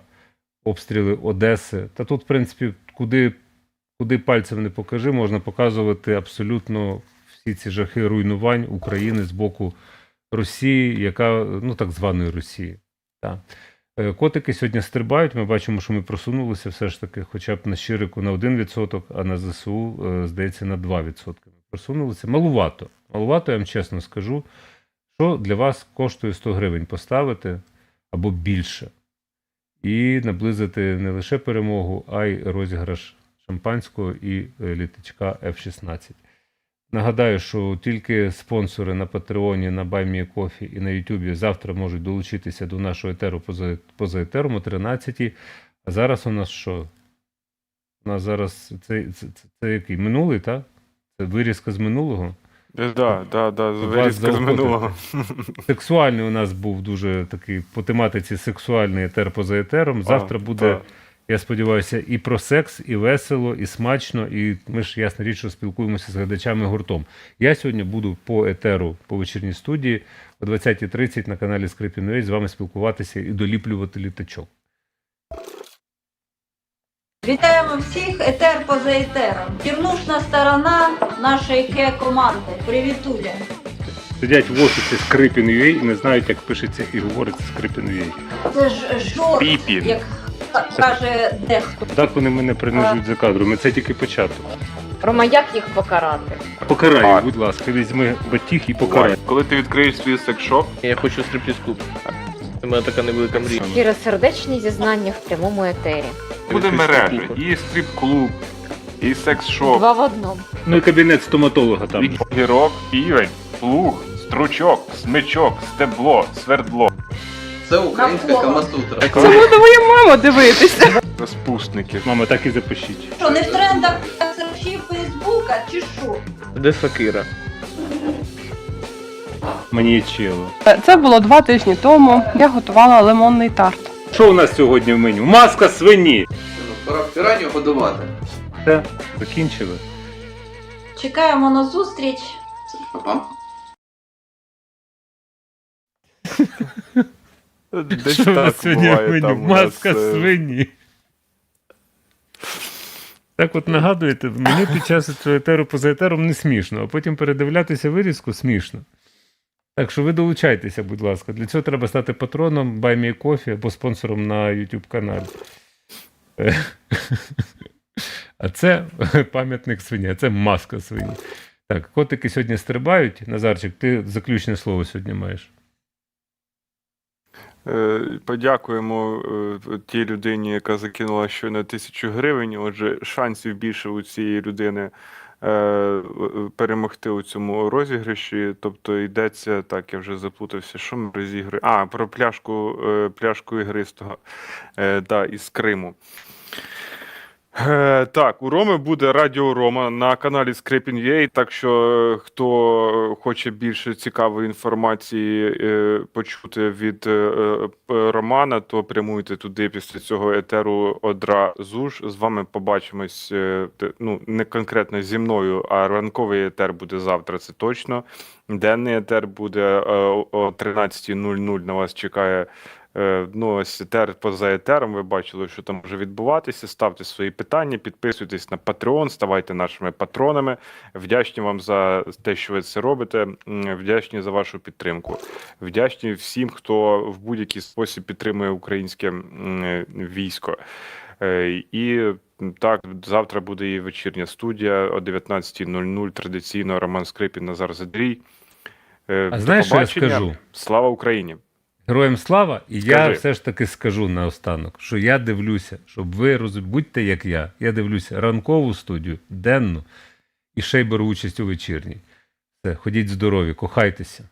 обстріли Одеси. Та тут, в принципі, куди пальцем не покажи, можна показувати абсолютно всі ці жахи руйнувань України з боку Росії, яка, так званої Росії. Так. Котики сьогодні стрибають, ми бачимо, що ми просунулися все ж таки, хоча б на Щирику на 1%, а на ЗСУ, здається, на 2%. Ми просунулися. Малувато. Малувато, я вам чесно скажу, що для вас коштує 100 гривень поставити або більше. І наблизити не лише перемогу, а й розіграш шампанського і літачка F-16. Нагадаю, що тільки спонсори на Патреоні, на BuyMeACoffee і на Ютубі завтра можуть долучитися до нашого етеру поза етером о 13-й. А зараз у нас що? У нас зараз це який? Минулий, так? Це вирізка з минулого? Так, вирізка з минулого. Сексуальний у нас був дуже такий, по тематиці сексуальний етер поза етером. Завтра буде... Я сподіваюся, і про секс, і весело, і смачно, і ми ж, ясна річ, що спілкуємося з глядачами гуртом. Я сьогодні буду по етеру, по вечірній студії, о 20:30 на каналі Скрипін.ua з вами спілкуватися і доліплювати літачок. Вітаємо всіх, етер поза етером. Півнушна сторона нашої ке-команди. Привітуля. Сидять в офісі Скрипін.ua і не знають, як пишеться і говориться Скрипін.ua. Це ж жорст, як каже дехто. Так вони мене принижують за кадром, це тільки початок. Рома, як їх покарати? Покарай, будь ласка, візьми батіг і покарай. Коли ти відкриєш свій секс-шоп, Я хочу стриптіз-клуб. Це моя така невелика мрія. Щиросердечні зізнання в прямому етері. буде мережа, і стрип-клуб, і секс-шоп. Два в одному. Ну і кабінет стоматолога там. Гірок, півень, плуг, стручок, смичок, стебло, свердло. Це українська камасутра. Це буде моя мама дивитися. Розпусники. Мама, так і запишіть. Що, не в трендах серфів Фейсбука, чи що? Де сокира? Манієчело. Це було 2 тижні тому. Я готувала лимонний тарт. Що у нас сьогодні в меню? Маска свині! Пора піранію годувати. Все, закінчили. Чекаємо на зустріч. Па-па. Десь Що у нас так сьогодні в буває, меню? там у нас, Маска свині. Так от нагадуєте, в меню під час цього етеру поза етером не смішно, а потім передивлятися вирізку смішно. Так що ви долучайтеся, будь ласка. Для цього треба стати патроном Buy Me Coffee або спонсором на YouTube каналі. А це пам'ятник свині, а це маска свині. Так, котики сьогодні стрибають. Назарчик, ти заключне слово сьогодні маєш. Подякуємо тій людині, яка закинула щойно 1000 гривень. Отже, шансів більше у цієї людини перемогти у цьому розіграші. Тобто йдеться, так, я вже заплутався, що ми розіграємо. Про пляшку ігристого із Криму. Так, у Роми буде Радіо Рома на каналі Scraping.ua, так що хто хоче більше цікавої інформації почути від Романа, то прямуйте туди після цього етеру одразу ж. З вами побачимось, не конкретно зі мною, а ранковий етер буде завтра, це точно. Денний етер буде о 13:00, на вас чекає. Ось етер поза етером, ви бачили, що там може відбуватися. Ставте свої питання, підписуйтесь на Patreon, ставайте нашими патронами. Вдячні вам за те, що ви це робите. Вдячні за вашу підтримку. Вдячні всім, хто в будь-який спосіб підтримує українське військо. І так, завтра буде і вечірня студія о 19:00. Традиційно Роман Скрипін, Назар Задрій. А знаєш, що я скажу? Слава Україні! Героям слава, і я Скажи. все ж таки скажу наостанок, що я дивлюся, щоб ви будьте як я дивлюся ранкову студію, денну, і ще й беру участь у вечірній. Все, ходіть здорові, кохайтеся.